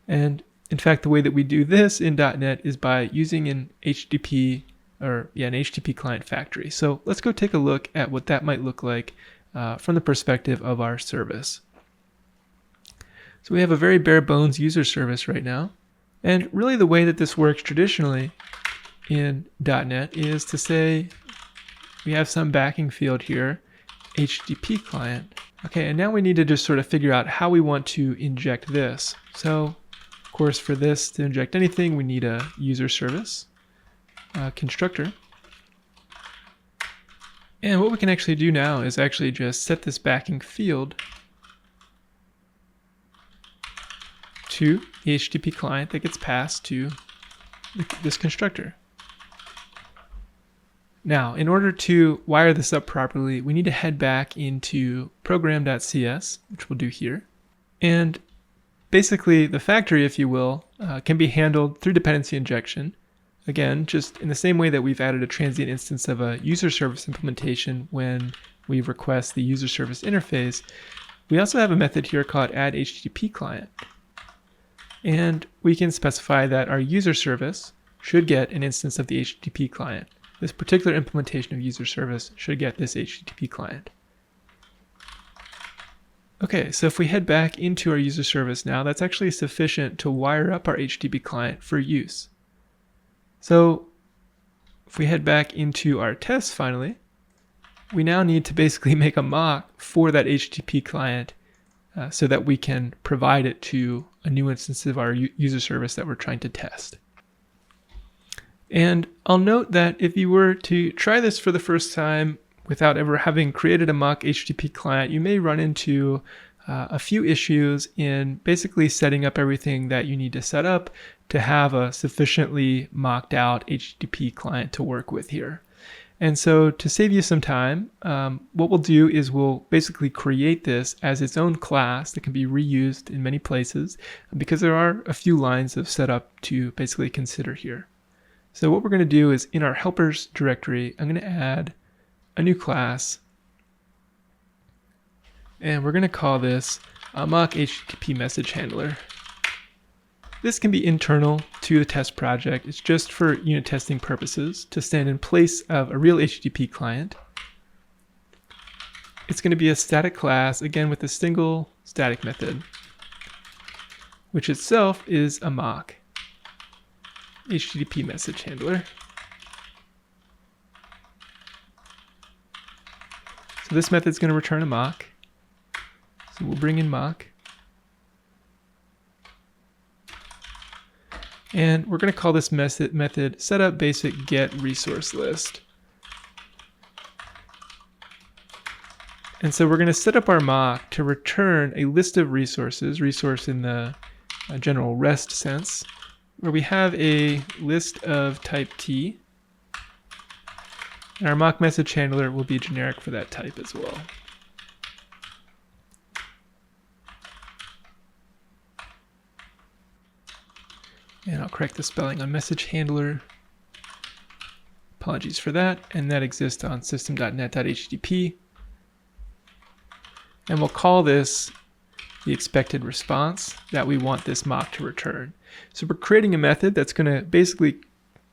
And in fact, the way that we do this in .NET is by using an HTTP client factory. So let's go take a look at what that might look like from the perspective of our service. So we have a very bare bones user service right now. And really the way that this works traditionally in .NET is to say we have some backing field here, HttpClient. Okay, and now we need to just sort of figure out how we want to inject this. So, of course, for this to inject anything, we need a user service constructor. And what we can actually do now is actually just set this backing field to the HTTP client that gets passed to this constructor. Now, in order to wire this up properly, we need to head back into program.cs, which we'll do here. And basically, the factory, if you will, can be handled through dependency injection. Again, just in the same way that we've added a transient instance of a user service implementation when we request the user service interface, we also have a method here called add HTTP client. And we can specify that our user service should get an instance of the HTTP client. This particular implementation of user service should get this HTTP client. Okay, so if we head back into our user service now, that's actually sufficient to wire up our HTTP client for use. So if we head back into our tests finally, we now need to basically make a mock for that HTTP client so that we can provide it to a new instance of our user service that we're trying to test. And I'll note that if you were to try this for the first time without ever having created a mock HTTP client, you may run into a few issues in basically setting up everything that you need to set up to have a sufficiently mocked out HTTP client to work with here. And so to save you some time, what we'll do is we'll basically create this as its own class that can be reused in many places because there are a few lines of setup to basically consider here. So what we're going to do is in our helpers directory, I'm going to add a new class and we're going to call this a mock HTTP message handler. This can be internal to the test project. It's just for unit testing purposes to stand in place of a real HTTP client. It's going to be a static class, again with a single static method, which itself is a mock HTTP message handler. So this method is going to return a mock. So we'll bring in mock. And we're going to call this method setup basic get resource list. And so we're going to set up our mock to return a list of resources, resource in the general REST sense, where we have a list of type T. And our mock message handler will be generic for that type as well. And I'll correct the spelling on message handler. Apologies for that. And that exists on system.net.http. And we'll call this the expected response that we want this mock to return. So we're creating a method that's going to basically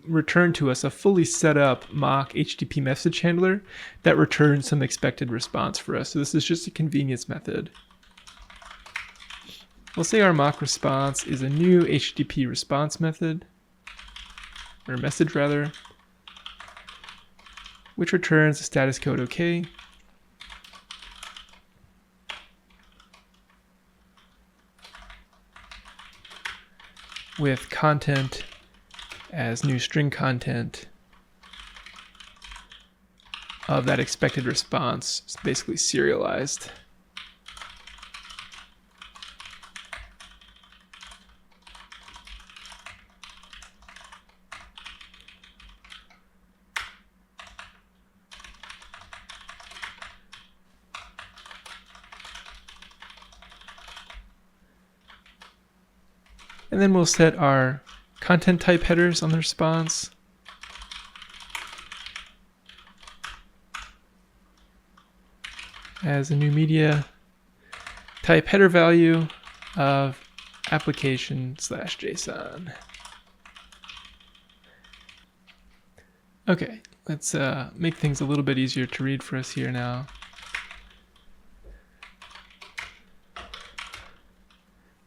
return to us a fully set up mock HTTP message handler that returns some expected response for us. So this is just a convenience method. We'll say our mock response is a new HTTP response method, or message rather, which returns a status code OK. With content as new string content of that expected response. It's basically serialized. And then we'll set our content type headers on the response. As a new media type header value of application/JSON. Okay, let's make things a little bit easier to read for us here now.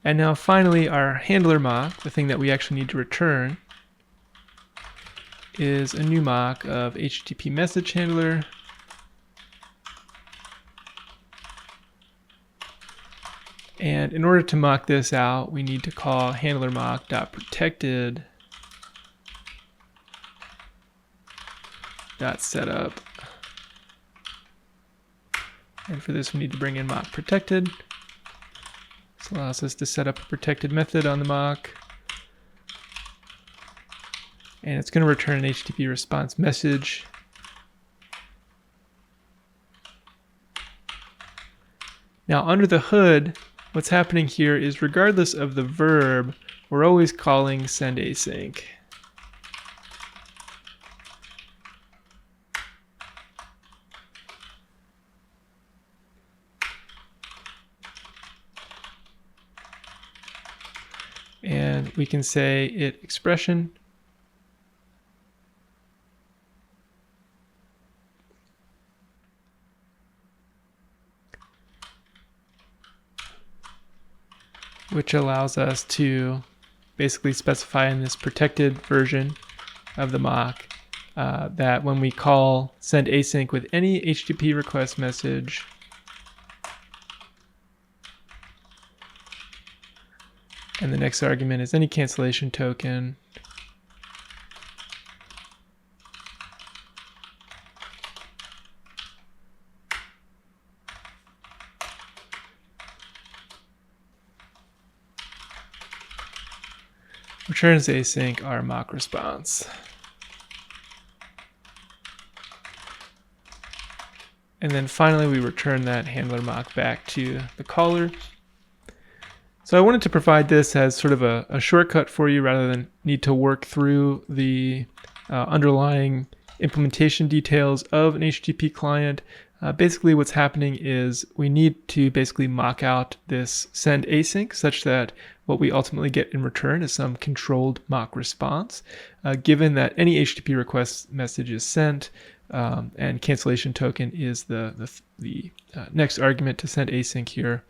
And now finally our handler mock, the thing that we actually need to return, is a new mock of HTTP message handler. And in order to mock this out, we need to call handler mock.protected.setup. And for this, we need to bring in mock protected. This allows us to set up a protected method on the mock. And it's going to return an HTTP response message. Now, under the hood, what's happening here is regardless of the verb, we're always calling send async. And we can say it expression. Which allows us to basically specify in this protected version of the mock that when we call send async with any HTTP request message, and the next argument is any cancellation token, returns async our mock response. And then finally we return that handler mock back to the caller. So I wanted to provide this as sort of a shortcut for you rather than need to work through the underlying implementation details of an HTTP client. Basically what's happening is we need to basically mock out this send async such that what we ultimately get in return is some controlled mock response. Given that any HTTP request message is sent and cancellation token is the next argument to send async here.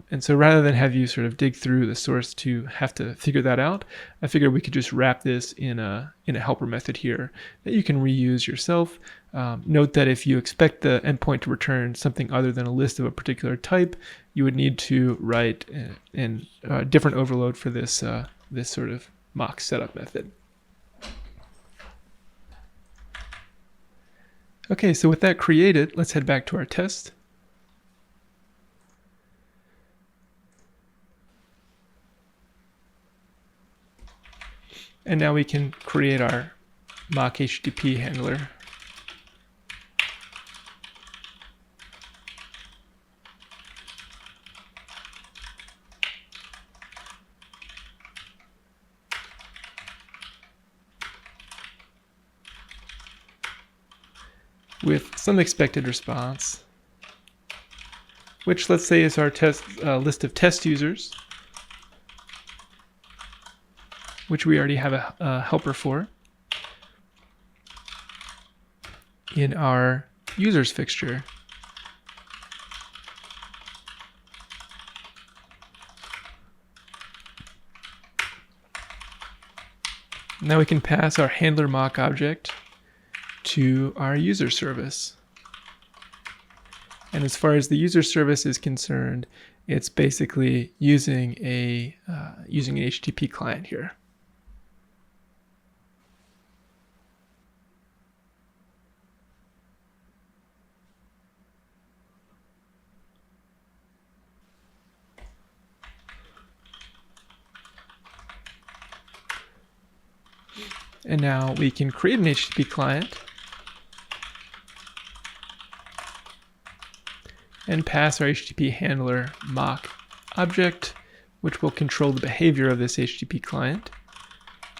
And so rather than have you sort of dig through the source to have to figure that out, I figured we could just wrap this in a helper method here that you can reuse yourself. Note that if you expect the endpoint to return something other than a list of a particular type, you would need to write a different overload for this, this sort of mock setup method. Okay, so with that created, let's head back to our test. And now we can create our mock HTTP handler. With some expected response, which let's say is our test list of test users, which we already have a helper for in our users fixture. Now we can pass our handler mock object to our user service. And as far as the user service is concerned, it's basically using an HTTP client here. And now we can create an HTTP client and pass our HTTP handler mock object, which will control the behavior of this HTTP client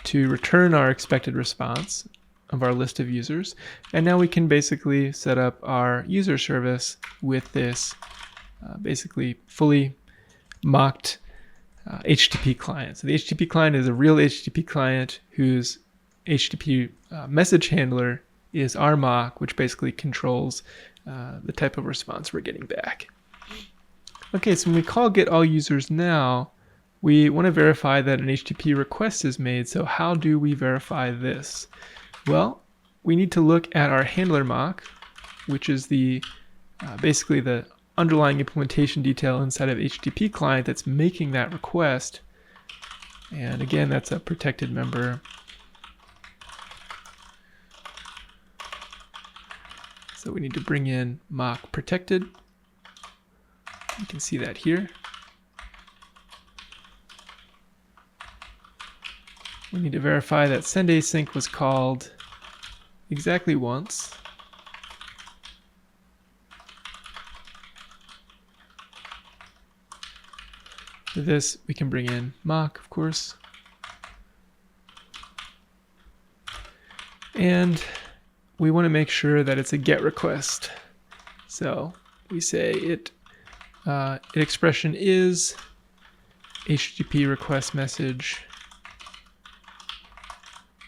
to return our expected response of our list of users. And now we can basically set up our user service with this basically fully mocked HTTP client. So the HTTP client is a real HTTP client whose HTTP message handler is our mock, which basically controls the type of response we're getting back. Okay, so when we call get all users now, we want to verify that an HTTP request is made. So how do we verify this? Well, we need to look at our handler mock, which is the basically the underlying implementation detail inside of HttpClient that's making that request. And again, that's a protected member. So we need to bring in mock protected. You can see that here. We need to verify that send async was called exactly once. For this, we can bring in mock, of course. And we want to make sure that it's a GET request. So we say it expression is HTTP request message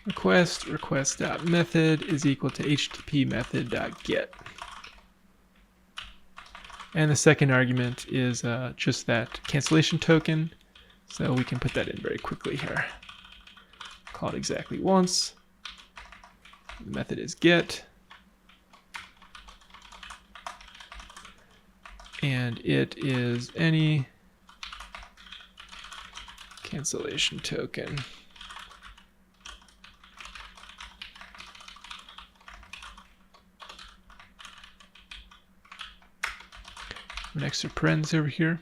request.method is equal to HTTP method.get. And the second argument is just that cancellation token. So we can put that in very quickly here. Call it exactly once. The method is get. And it is any cancellation token. An extra parens over here.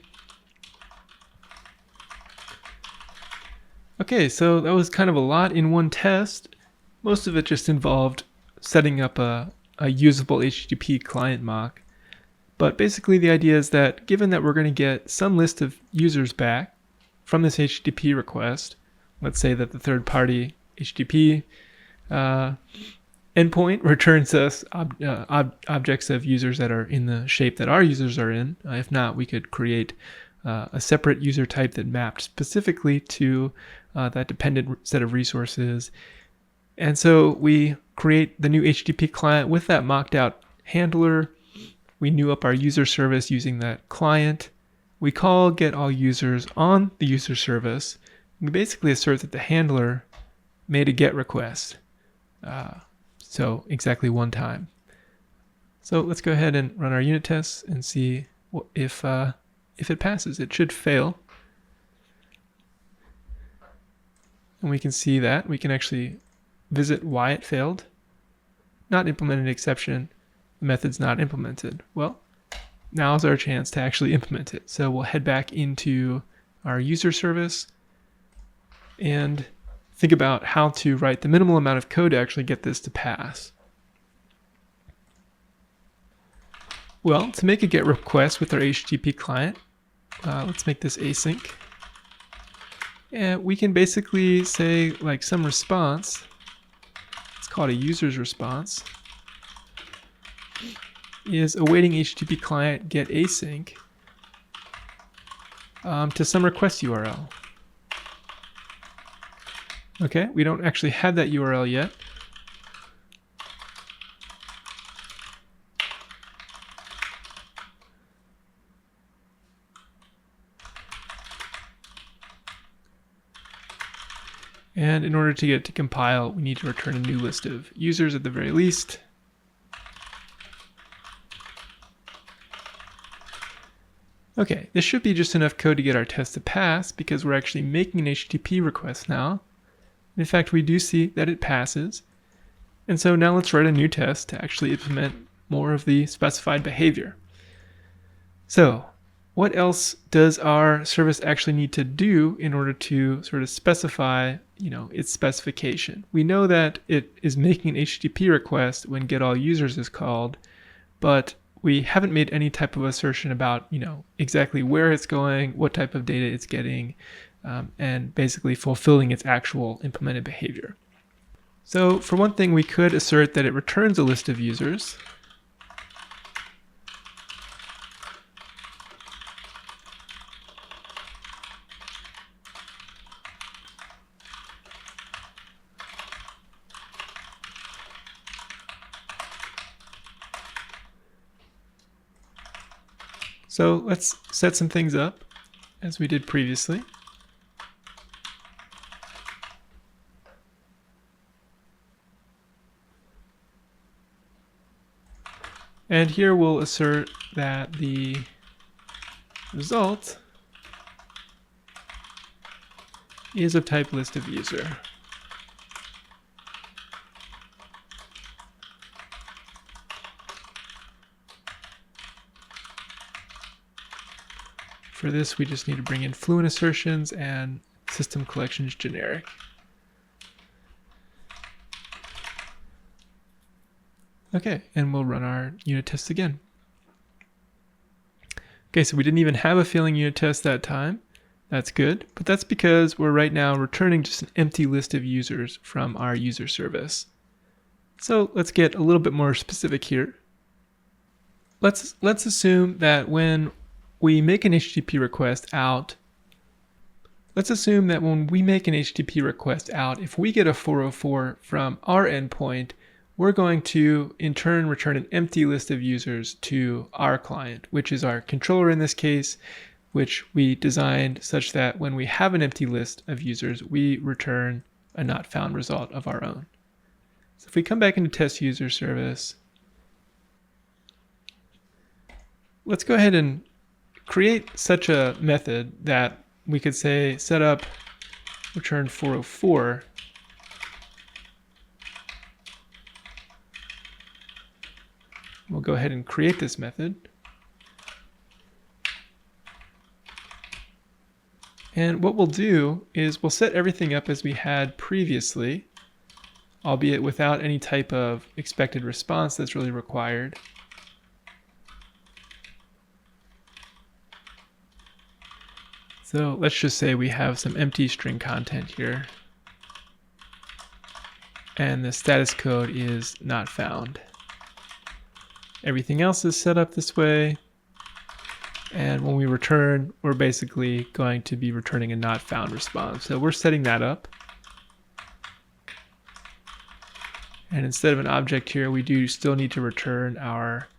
Okay, so that was kind of a lot in one test. Most of it just involved setting up a usable HTTP client mock. But basically the idea is that given that we're going to get some list of users back from this HTTP request, let's say that the third-party HTTP endpoint returns us objects of users that are in the shape that our users are in. If not, we could create a separate user type that mapped specifically to that dependent set of resources. And so we create the new HTTP client with that mocked out handler. We new up our user service using that client. We call get all users on the user service. We basically assert that the handler made a get request. So exactly one time. So let's go ahead and run our unit tests and see if it passes. It should fail. And we can see that. We can actually visit why it failed. Not implemented exception. The method's not implemented. Well, now's our chance to actually implement it. So we'll head back into our user service and think about how to write the minimal amount of code to actually get this to pass. Well, to make a GET request with our HTTP client, let's make this async. And we can basically say like some response. It's called a user's response. Is awaiting HTTP client get async to some request URL. Okay, we don't actually have that URL yet. And in order to get it to compile, we need to return a new list of users at the very least. Okay, this should be just enough code to get our test to pass because we're actually making an HTTP request now. In fact, we do see that it passes. And so now let's write a new test to actually implement more of the specified behavior. So what else does our service actually need to do in order to sort of specify, its specification? We know that it is making an HTTP request when get all users is called, but we haven't made any type of assertion about, exactly where it's going, what type of data it's getting, and basically fulfilling its actual implemented behavior. So for one thing, we could assert that it returns a list of users. So let's set some things up as we did previously. And here we'll assert that the result is of type list of user. For this, we just need to bring in Fluent Assertions and System Collections generic. Okay, and we'll run our unit test again. Okay, so we didn't even have a failing unit test that time. That's good, but that's because we're right now returning just an empty list of users from our user service. So let's get a little bit more specific here. Let's assume that when we make an HTTP request out, if we get a 404 from our endpoint, we're going to in turn return an empty list of users to our client, which is our controller in this case, which we designed such that when we have an empty list of users, we return a not found result of our own. So if we come back into test user service, let's go ahead and create such a method that we could say set up return 404. We'll go ahead and create this method. And what we'll do is we'll set everything up as we had previously, albeit without any type of expected response that's really required. So let's just say we have some empty string content here, and the status code is not found. Everything else is set up this way, and when we return, we're basically going to be returning a not found response. So we're setting that up. And instead of an object here, we do still need to return our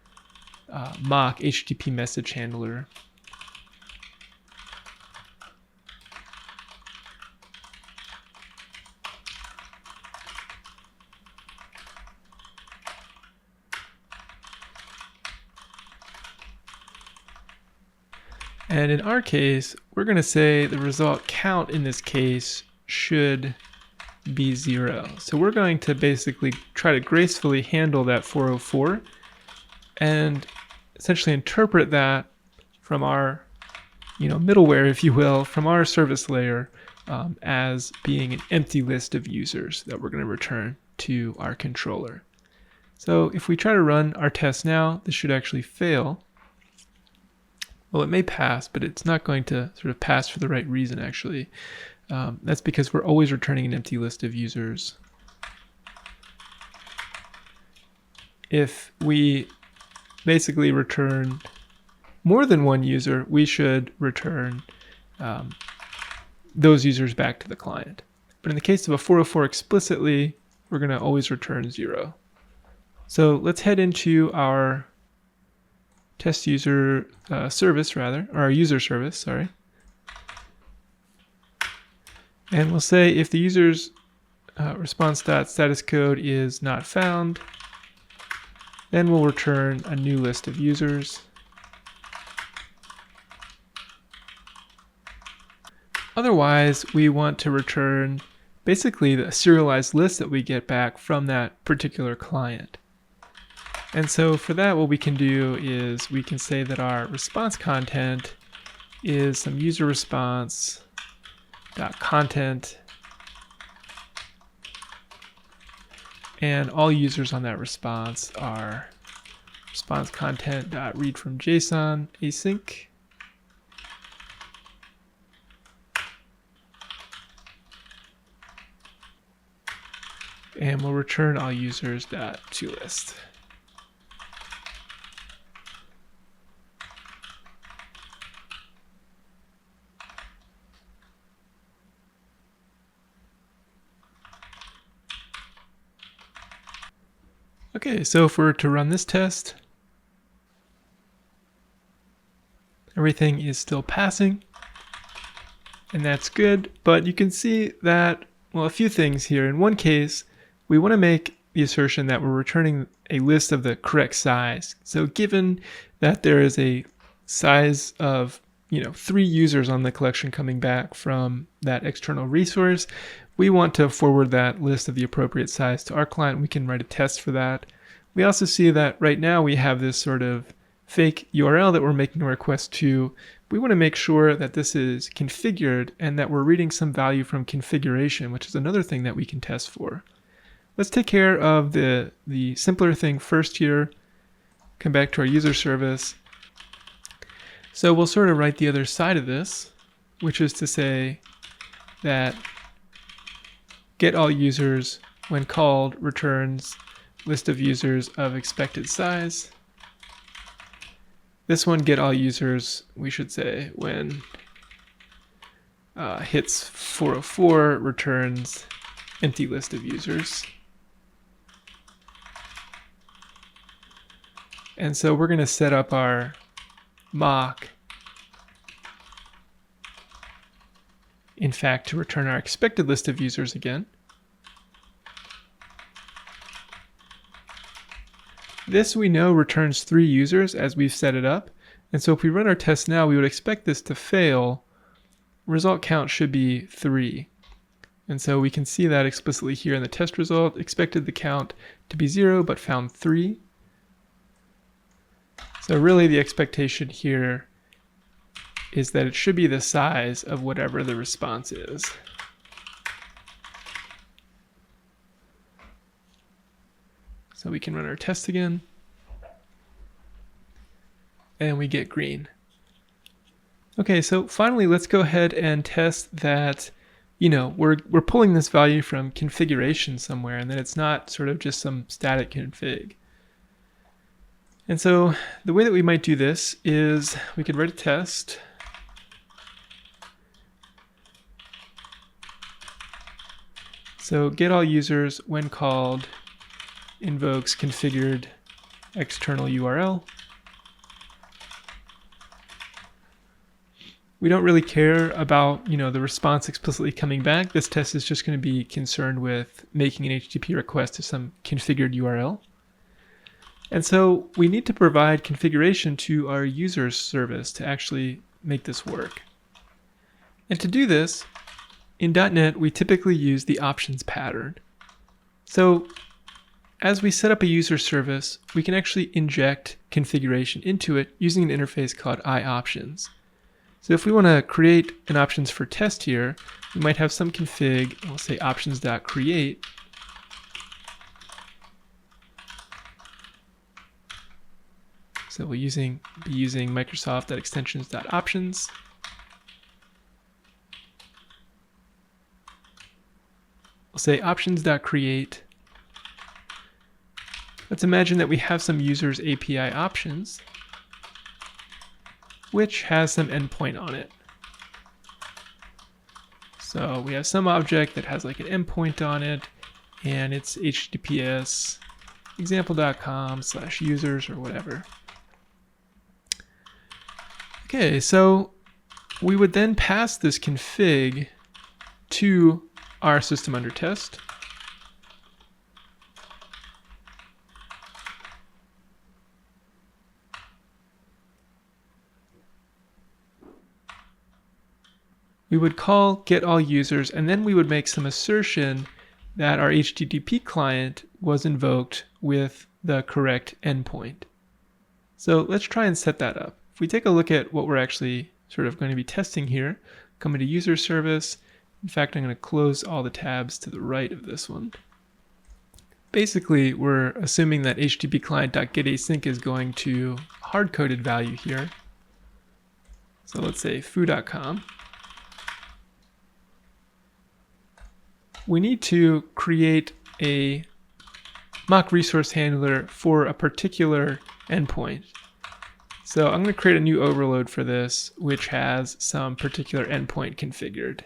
mock HTTP message handler. And in our case, we're going to say the result count in this case should be 0. So we're going to basically try to gracefully handle that 404 and essentially interpret that from our middleware, if you will, from our service layer as being an empty list of users that we're going to return to our controller. So if we try to run our test now, this should actually fail. Well, it may pass, but it's not going to sort of pass for the right reason, actually. That's because we're always returning an empty list of users. If we basically return more than one user, we should return those users back to the client. But in the case of a 404 explicitly, we're going to always return 0. So let's head into our test user service, or our user service, sorry. And we'll say if the user's response.status code is not found, then we'll return a new list of users. Otherwise, we want to return basically the serialized list that we get back from that particular client. And so for that, what we can do is we can say that our response content is some user response .content, and all users on that response are response content.read from JSON async. And we'll return all users.toList. Okay, so if we're to run this test, everything is still passing, and that's good, but you can see that, well, a few things here. In one case, we want to make the assertion that we're returning a list of the correct size. So given that there is a size of 3 users on the collection coming back from that external resource, we want to forward that list of the appropriate size to our client. We can write a test for that. We also see that right now we have this sort of fake URL that we're making a request to. We want to make sure that this is configured and that we're reading some value from configuration, which is another thing that we can test for. Let's take care of the simpler thing first here. Come back to our user service. So we'll sort of write the other side of this, which is to say that get all users when called returns list of users of expected size. This one, get all users, we should say when hits 404 returns empty list of users. And so we're going to set up our mock, in fact, to return our expected list of users again. This we know returns 3 users as we've set it up. And so if we run our test now, we would expect this to fail. Result count should be 3. And so we can see that explicitly here in the test result. Expected the count to be 0, but found 3. So really the expectation here is that it should be the size of whatever the response is. So we can run our test again, and we get green. Okay, so finally let's go ahead and test that we're pulling this value from configuration somewhere, and that it's not sort of just some static config. And so the way that we might do this is we could write a test. So get all users when called invokes configured external URL. We don't really care about the response explicitly coming back. This test is just going to be concerned with making an HTTP request to some configured URL. And so we need to provide configuration to our user service to actually make this work. And to do this, in .NET, we typically use the options pattern. So as we set up a user service, we can actually inject configuration into it using an interface called iOptions. So if we want to create an options for test here, we might have some config, we'll say options.create. So we'll be using Microsoft.extensions.options. We'll say options.create. Let's imagine that we have some users API options, which has some endpoint on it. So we have some object that has like an endpoint on it, and it's HTTPS example.com/users or whatever. Okay, so we would then pass this config to our system under test. We would call get all users, and then we would make some assertion that our HTTP client was invoked with the correct endpoint. So let's try and set that up. If we take a look at what we're actually sort of going to be testing here, come into user service. In fact, I'm going to close all the tabs to the right of this one. Basically, we're assuming that HttpClient.getAsync is going to hard-coded value here. So let's say foo.com. We need to create a mock resource handler for a particular endpoint. So I'm going to create a new overload for this, which has some particular endpoint configured.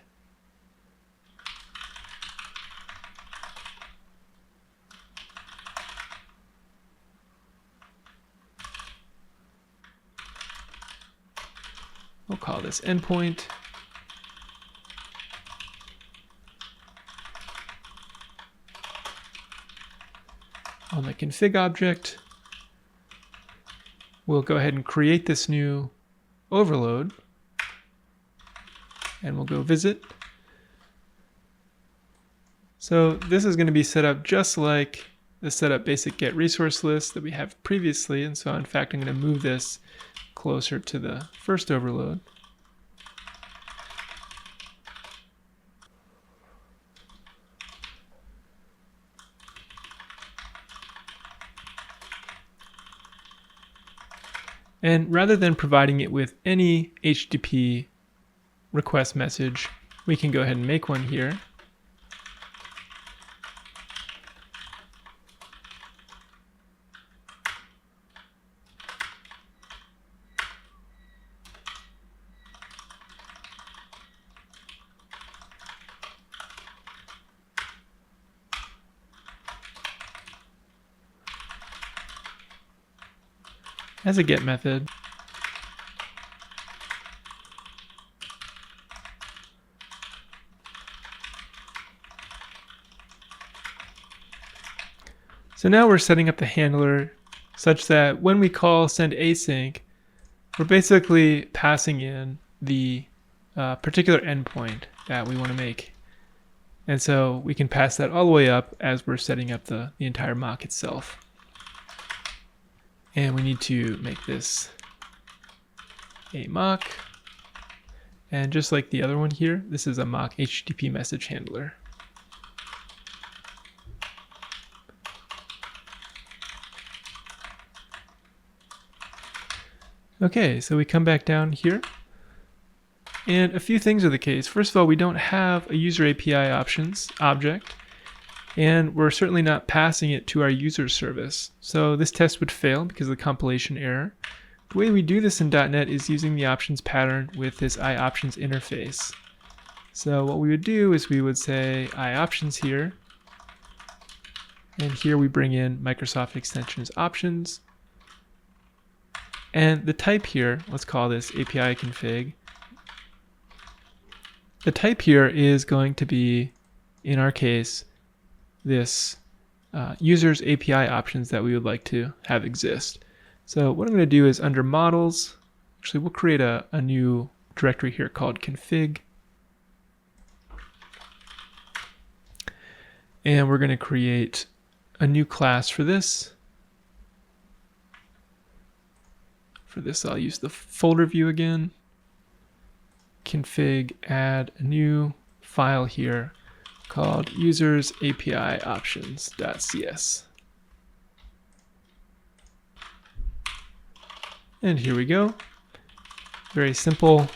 We'll call this endpoint. on the config object, we'll go ahead and create this new overload, and we'll go visit. So this is going to be set up just like the setup basic get resource list that we have previously, and so in fact I'm going to move this closer to the first overload. And rather than providing it with any HTTP request message, we can go ahead and make one here. As a get method. So now we're setting up the handler such that when we call send async, we're basically passing in the particular endpoint that we want to make. And so we can pass that all the way up as we're setting up the entire mock itself. And we need to make this a mock. And just like the other one here, this is a mock HTTP message handler. Okay, so we come back down here. And a few things are the case. First of all, we don't have a user API options object. And we're certainly not passing it to our user service. So this test would fail because of the compilation error. The way we do this in .NET is using the options pattern with this iOptions interface. So what we would do is we would say iOptions here. And here we bring in Microsoft Extensions options. And the type here, let's call this API config. The type here is going to be, in our case, this user's API options that we would like to have exist. So what I'm going to do is under models, actually we'll create a new directory here called config. And we're going to create a new class for this. For this I'll use the folder view again. Config, add a new file here called users API options.cs. And here we go. Very simple,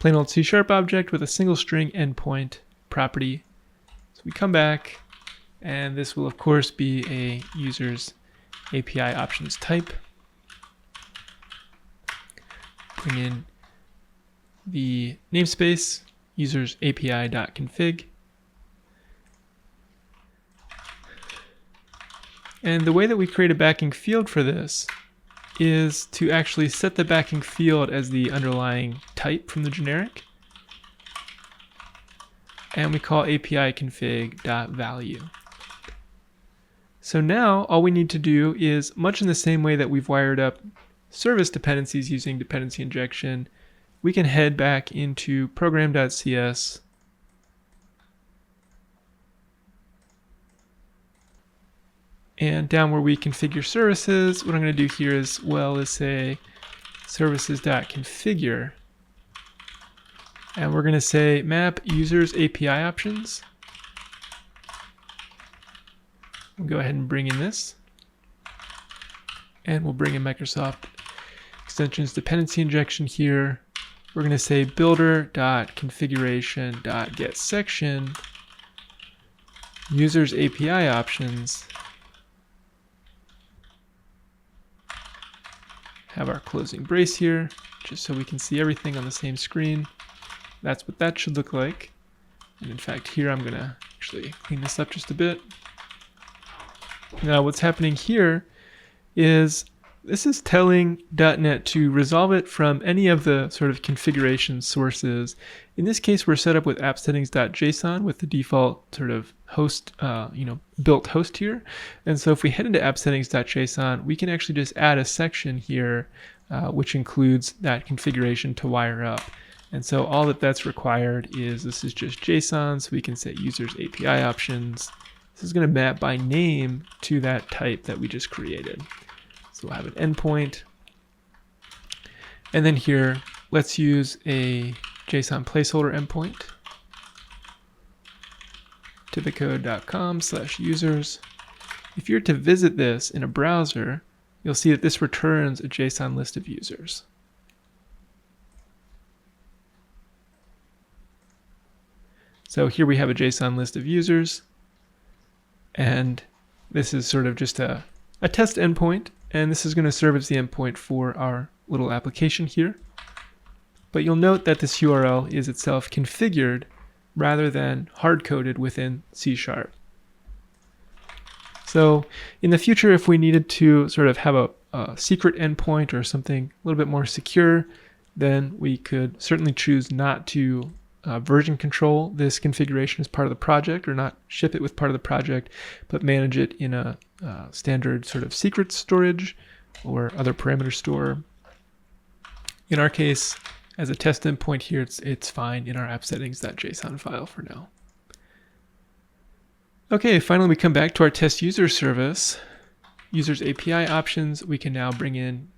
plain old C# object with a single string endpoint property. So we come back, and this will of course be a users API options type. Bring in the namespace users API.config. And the way that we create a backing field for this is to actually set the backing field as the underlying type from the generic. And we call API config.value. So now all we need to do is, much in the same way that we've wired up service dependencies using dependency injection, we can head back into program.cs. And down where we configure services, what I'm going to do here as well is say services.configure. And we're going to say map users API options. We'll go ahead and bring in this. And we'll bring in Microsoft Extensions dependency injection here. We're going to say builder.configuration.getSection users API options. Have our closing brace here, just so we can see everything on the same screen. That's what that should look like. And in fact, here I'm going to actually clean this up just a bit. Now what's happening here is this is telling .NET to resolve it from any of the sort of configuration sources. In this case, we're set up with appsettings.json with the default sort of host, built host here. And so if we head into appsettings.json, we can actually just add a section here, which includes that configuration to wire up. And so all that's required is, this is just JSON, so we can set users API options. This is going to map by name to that type that we just created. So we'll have an endpoint. And then here, let's use a JSON placeholder endpoint. typicode.com/users. If you're to visit this in a browser, you'll see that this returns a JSON list of users. So here we have a JSON list of users, and this is sort of just a test endpoint, and this is going to serve as the endpoint for our little application here. But you'll note that this URL is itself configured rather than hard-coded within C#. So in the future, if we needed to sort of have a secret endpoint or something a little bit more secure, then we could certainly choose not to version control this configuration as part of the project, or not ship it with part of the project, but manage it in a standard sort of secret storage or other parameter store. In our case, as a test endpoint here, it's fine in our appsettings.json file for now. Okay, finally we come back to our test user service. Users API options, we can now bring in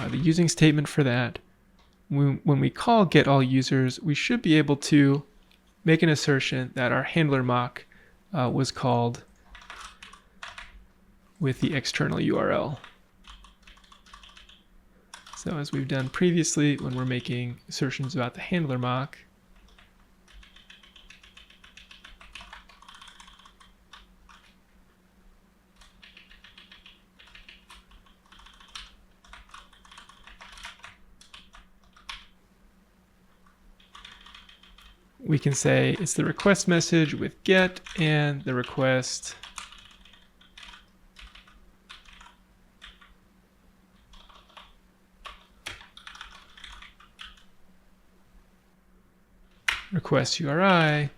the using statement for that. When we call get all users, we should be able to make an assertion that our handler mock was called with the external URL. So as we've done previously when we're making assertions about the handler mock, we can say it's the request message with get and the request URI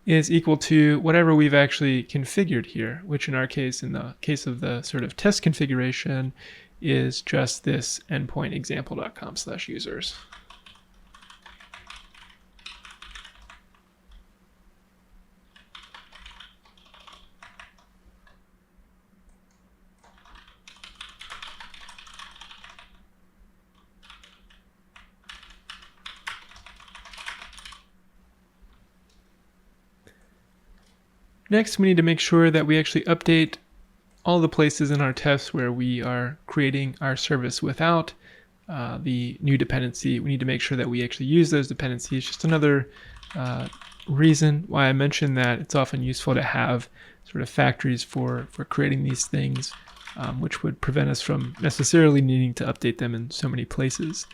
is equal to whatever we've actually configured here, which in our case, in the case of the sort of test configuration, is just this endpoint example.com/users. Next, we need to make sure that we actually update all the places in our tests where we are creating our service without the new dependency. We need to make sure that we actually use those dependencies. Just another reason why I mentioned that it's often useful to have sort of factories for creating these things, which would prevent us from necessarily needing to update them in so many places.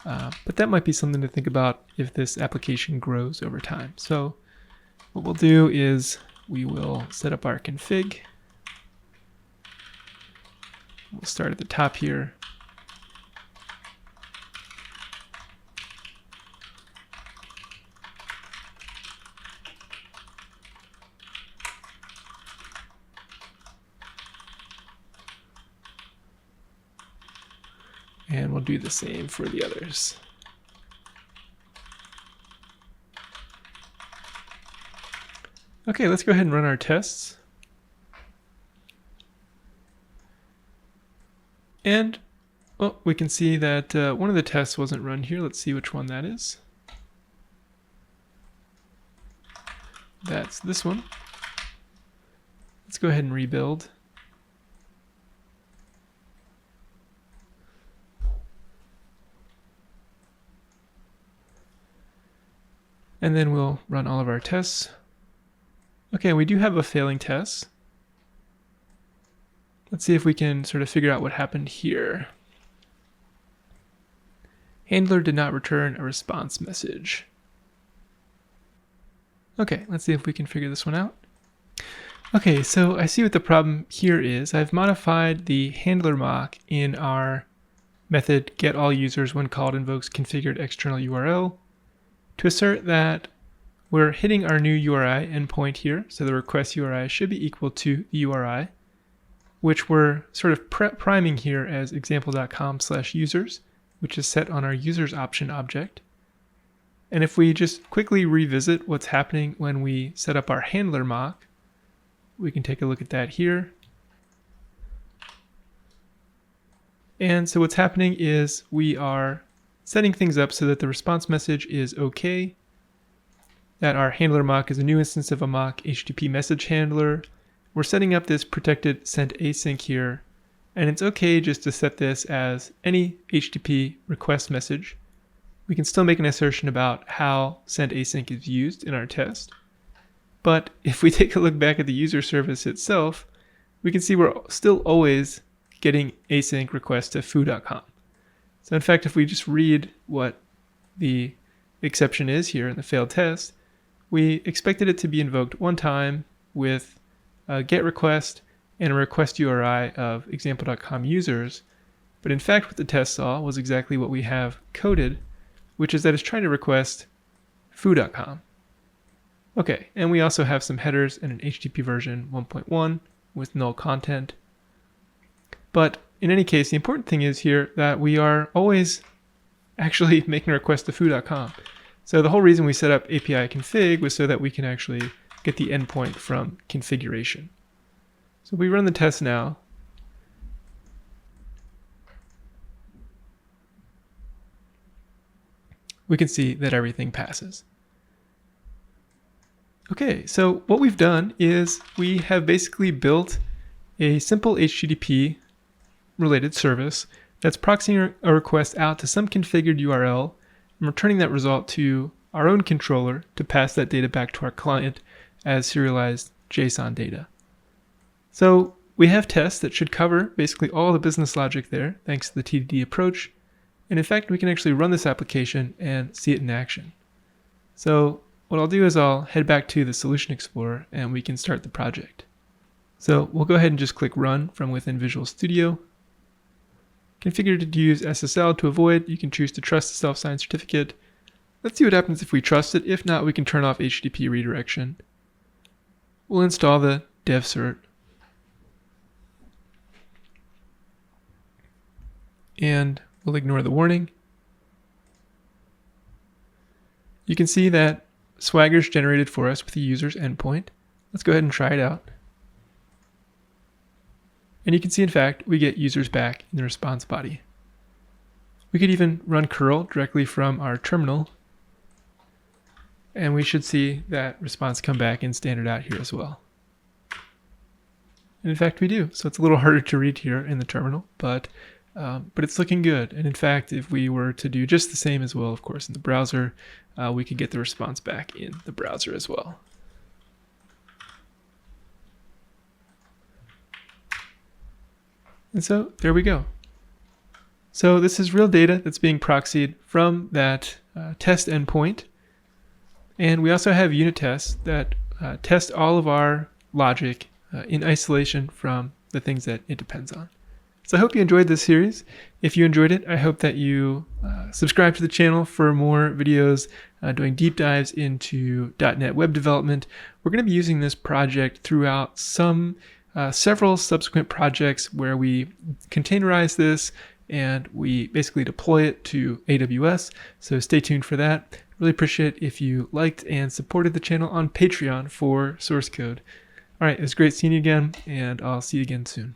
But that might be something to think about if this application grows over time. So what we'll do is we will set up our config. We'll start at the top here. And we'll do the same for the others. Okay, let's go ahead and run our tests. And well, we can see that one of the tests wasn't run here. Let's see which one that is. That's this one. Let's go ahead and rebuild. And then we'll run all of our tests. Okay, we do have a failing test. Let's see if we can sort of figure out what happened here. Handler did not return a response message. Okay, let's see if we can figure this one out. Okay, so I see what the problem here is. I've modified the handler mock in our method getAllUsers when called invokes configured external URL to assert that we're hitting our new URI endpoint here, so the request URI should be equal to the URI, which we're sort of priming here as example.com/users, which is set on our users option object. And if we just quickly revisit what's happening when we set up our handler mock, we can take a look at that here. And so what's happening is we are setting things up so that the response message is okay, that our handler mock is a new instance of a mock HTTP message handler. We're setting up this protected send async here, and it's okay just to set this as any HTTP request message. We can still make an assertion about how send async is used in our test. But if we take a look back at the user service itself, we can see we're still always getting async requests to foo.com. So in fact, if we just read what the exception is here in the failed test, we expected it to be invoked one time with a GET request and a request URI of example.com users. But in fact, what the test saw was exactly what we have coded, which is that it's trying to request foo.com. Okay, and we also have some headers and an HTTP version 1.1 with null content. But in any case, the important thing is here that we are always actually making a request to foo.com. So the whole reason we set up API config was so that we can actually get the endpoint from configuration. So we run the test now. We can see that everything passes. Okay, so what we've done is we have basically built a simple HTTP related service that's proxying a request out to some configured URL and returning that result to our own controller to pass that data back to our client as serialized JSON data. So we have tests that should cover basically all the business logic there, thanks to the TDD approach. And in fact, we can actually run this application and see it in action. So what I'll do is I'll head back to the Solution Explorer and we can start the project. So we'll go ahead and just click Run from within Visual Studio. Configured to use SSL to avoid, you can choose to trust the self-signed certificate. Let's see what happens if we trust it. If not, we can turn off HTTP redirection. We'll install the dev cert. And we'll ignore the warning. You can see that Swagger's generated for us with the user's endpoint. Let's go ahead and try it out. And you can see, in fact, we get users back in the response body. We could even run curl directly from our terminal. And we should see that response come back in standard out here as well. And in fact, we do. So it's a little harder to read here in the terminal, but it's looking good. And in fact, if we were to do just the same as well, of course, in the browser, we could get the response back in the browser as well. And so there we go. So this is real data that's being proxied from that test endpoint. And we also have unit tests that test all of our logic in isolation from the things that it depends on. So I hope you enjoyed this series. If you enjoyed it, I hope that you subscribe to the channel for more videos doing deep dives into .NET web development. We're going to be using this project throughout several subsequent projects where we containerize this and we basically deploy it to AWS. So stay tuned for that. Really appreciate if you liked and supported the channel on Patreon for source code. All right, it was great seeing you again, and I'll see you again soon.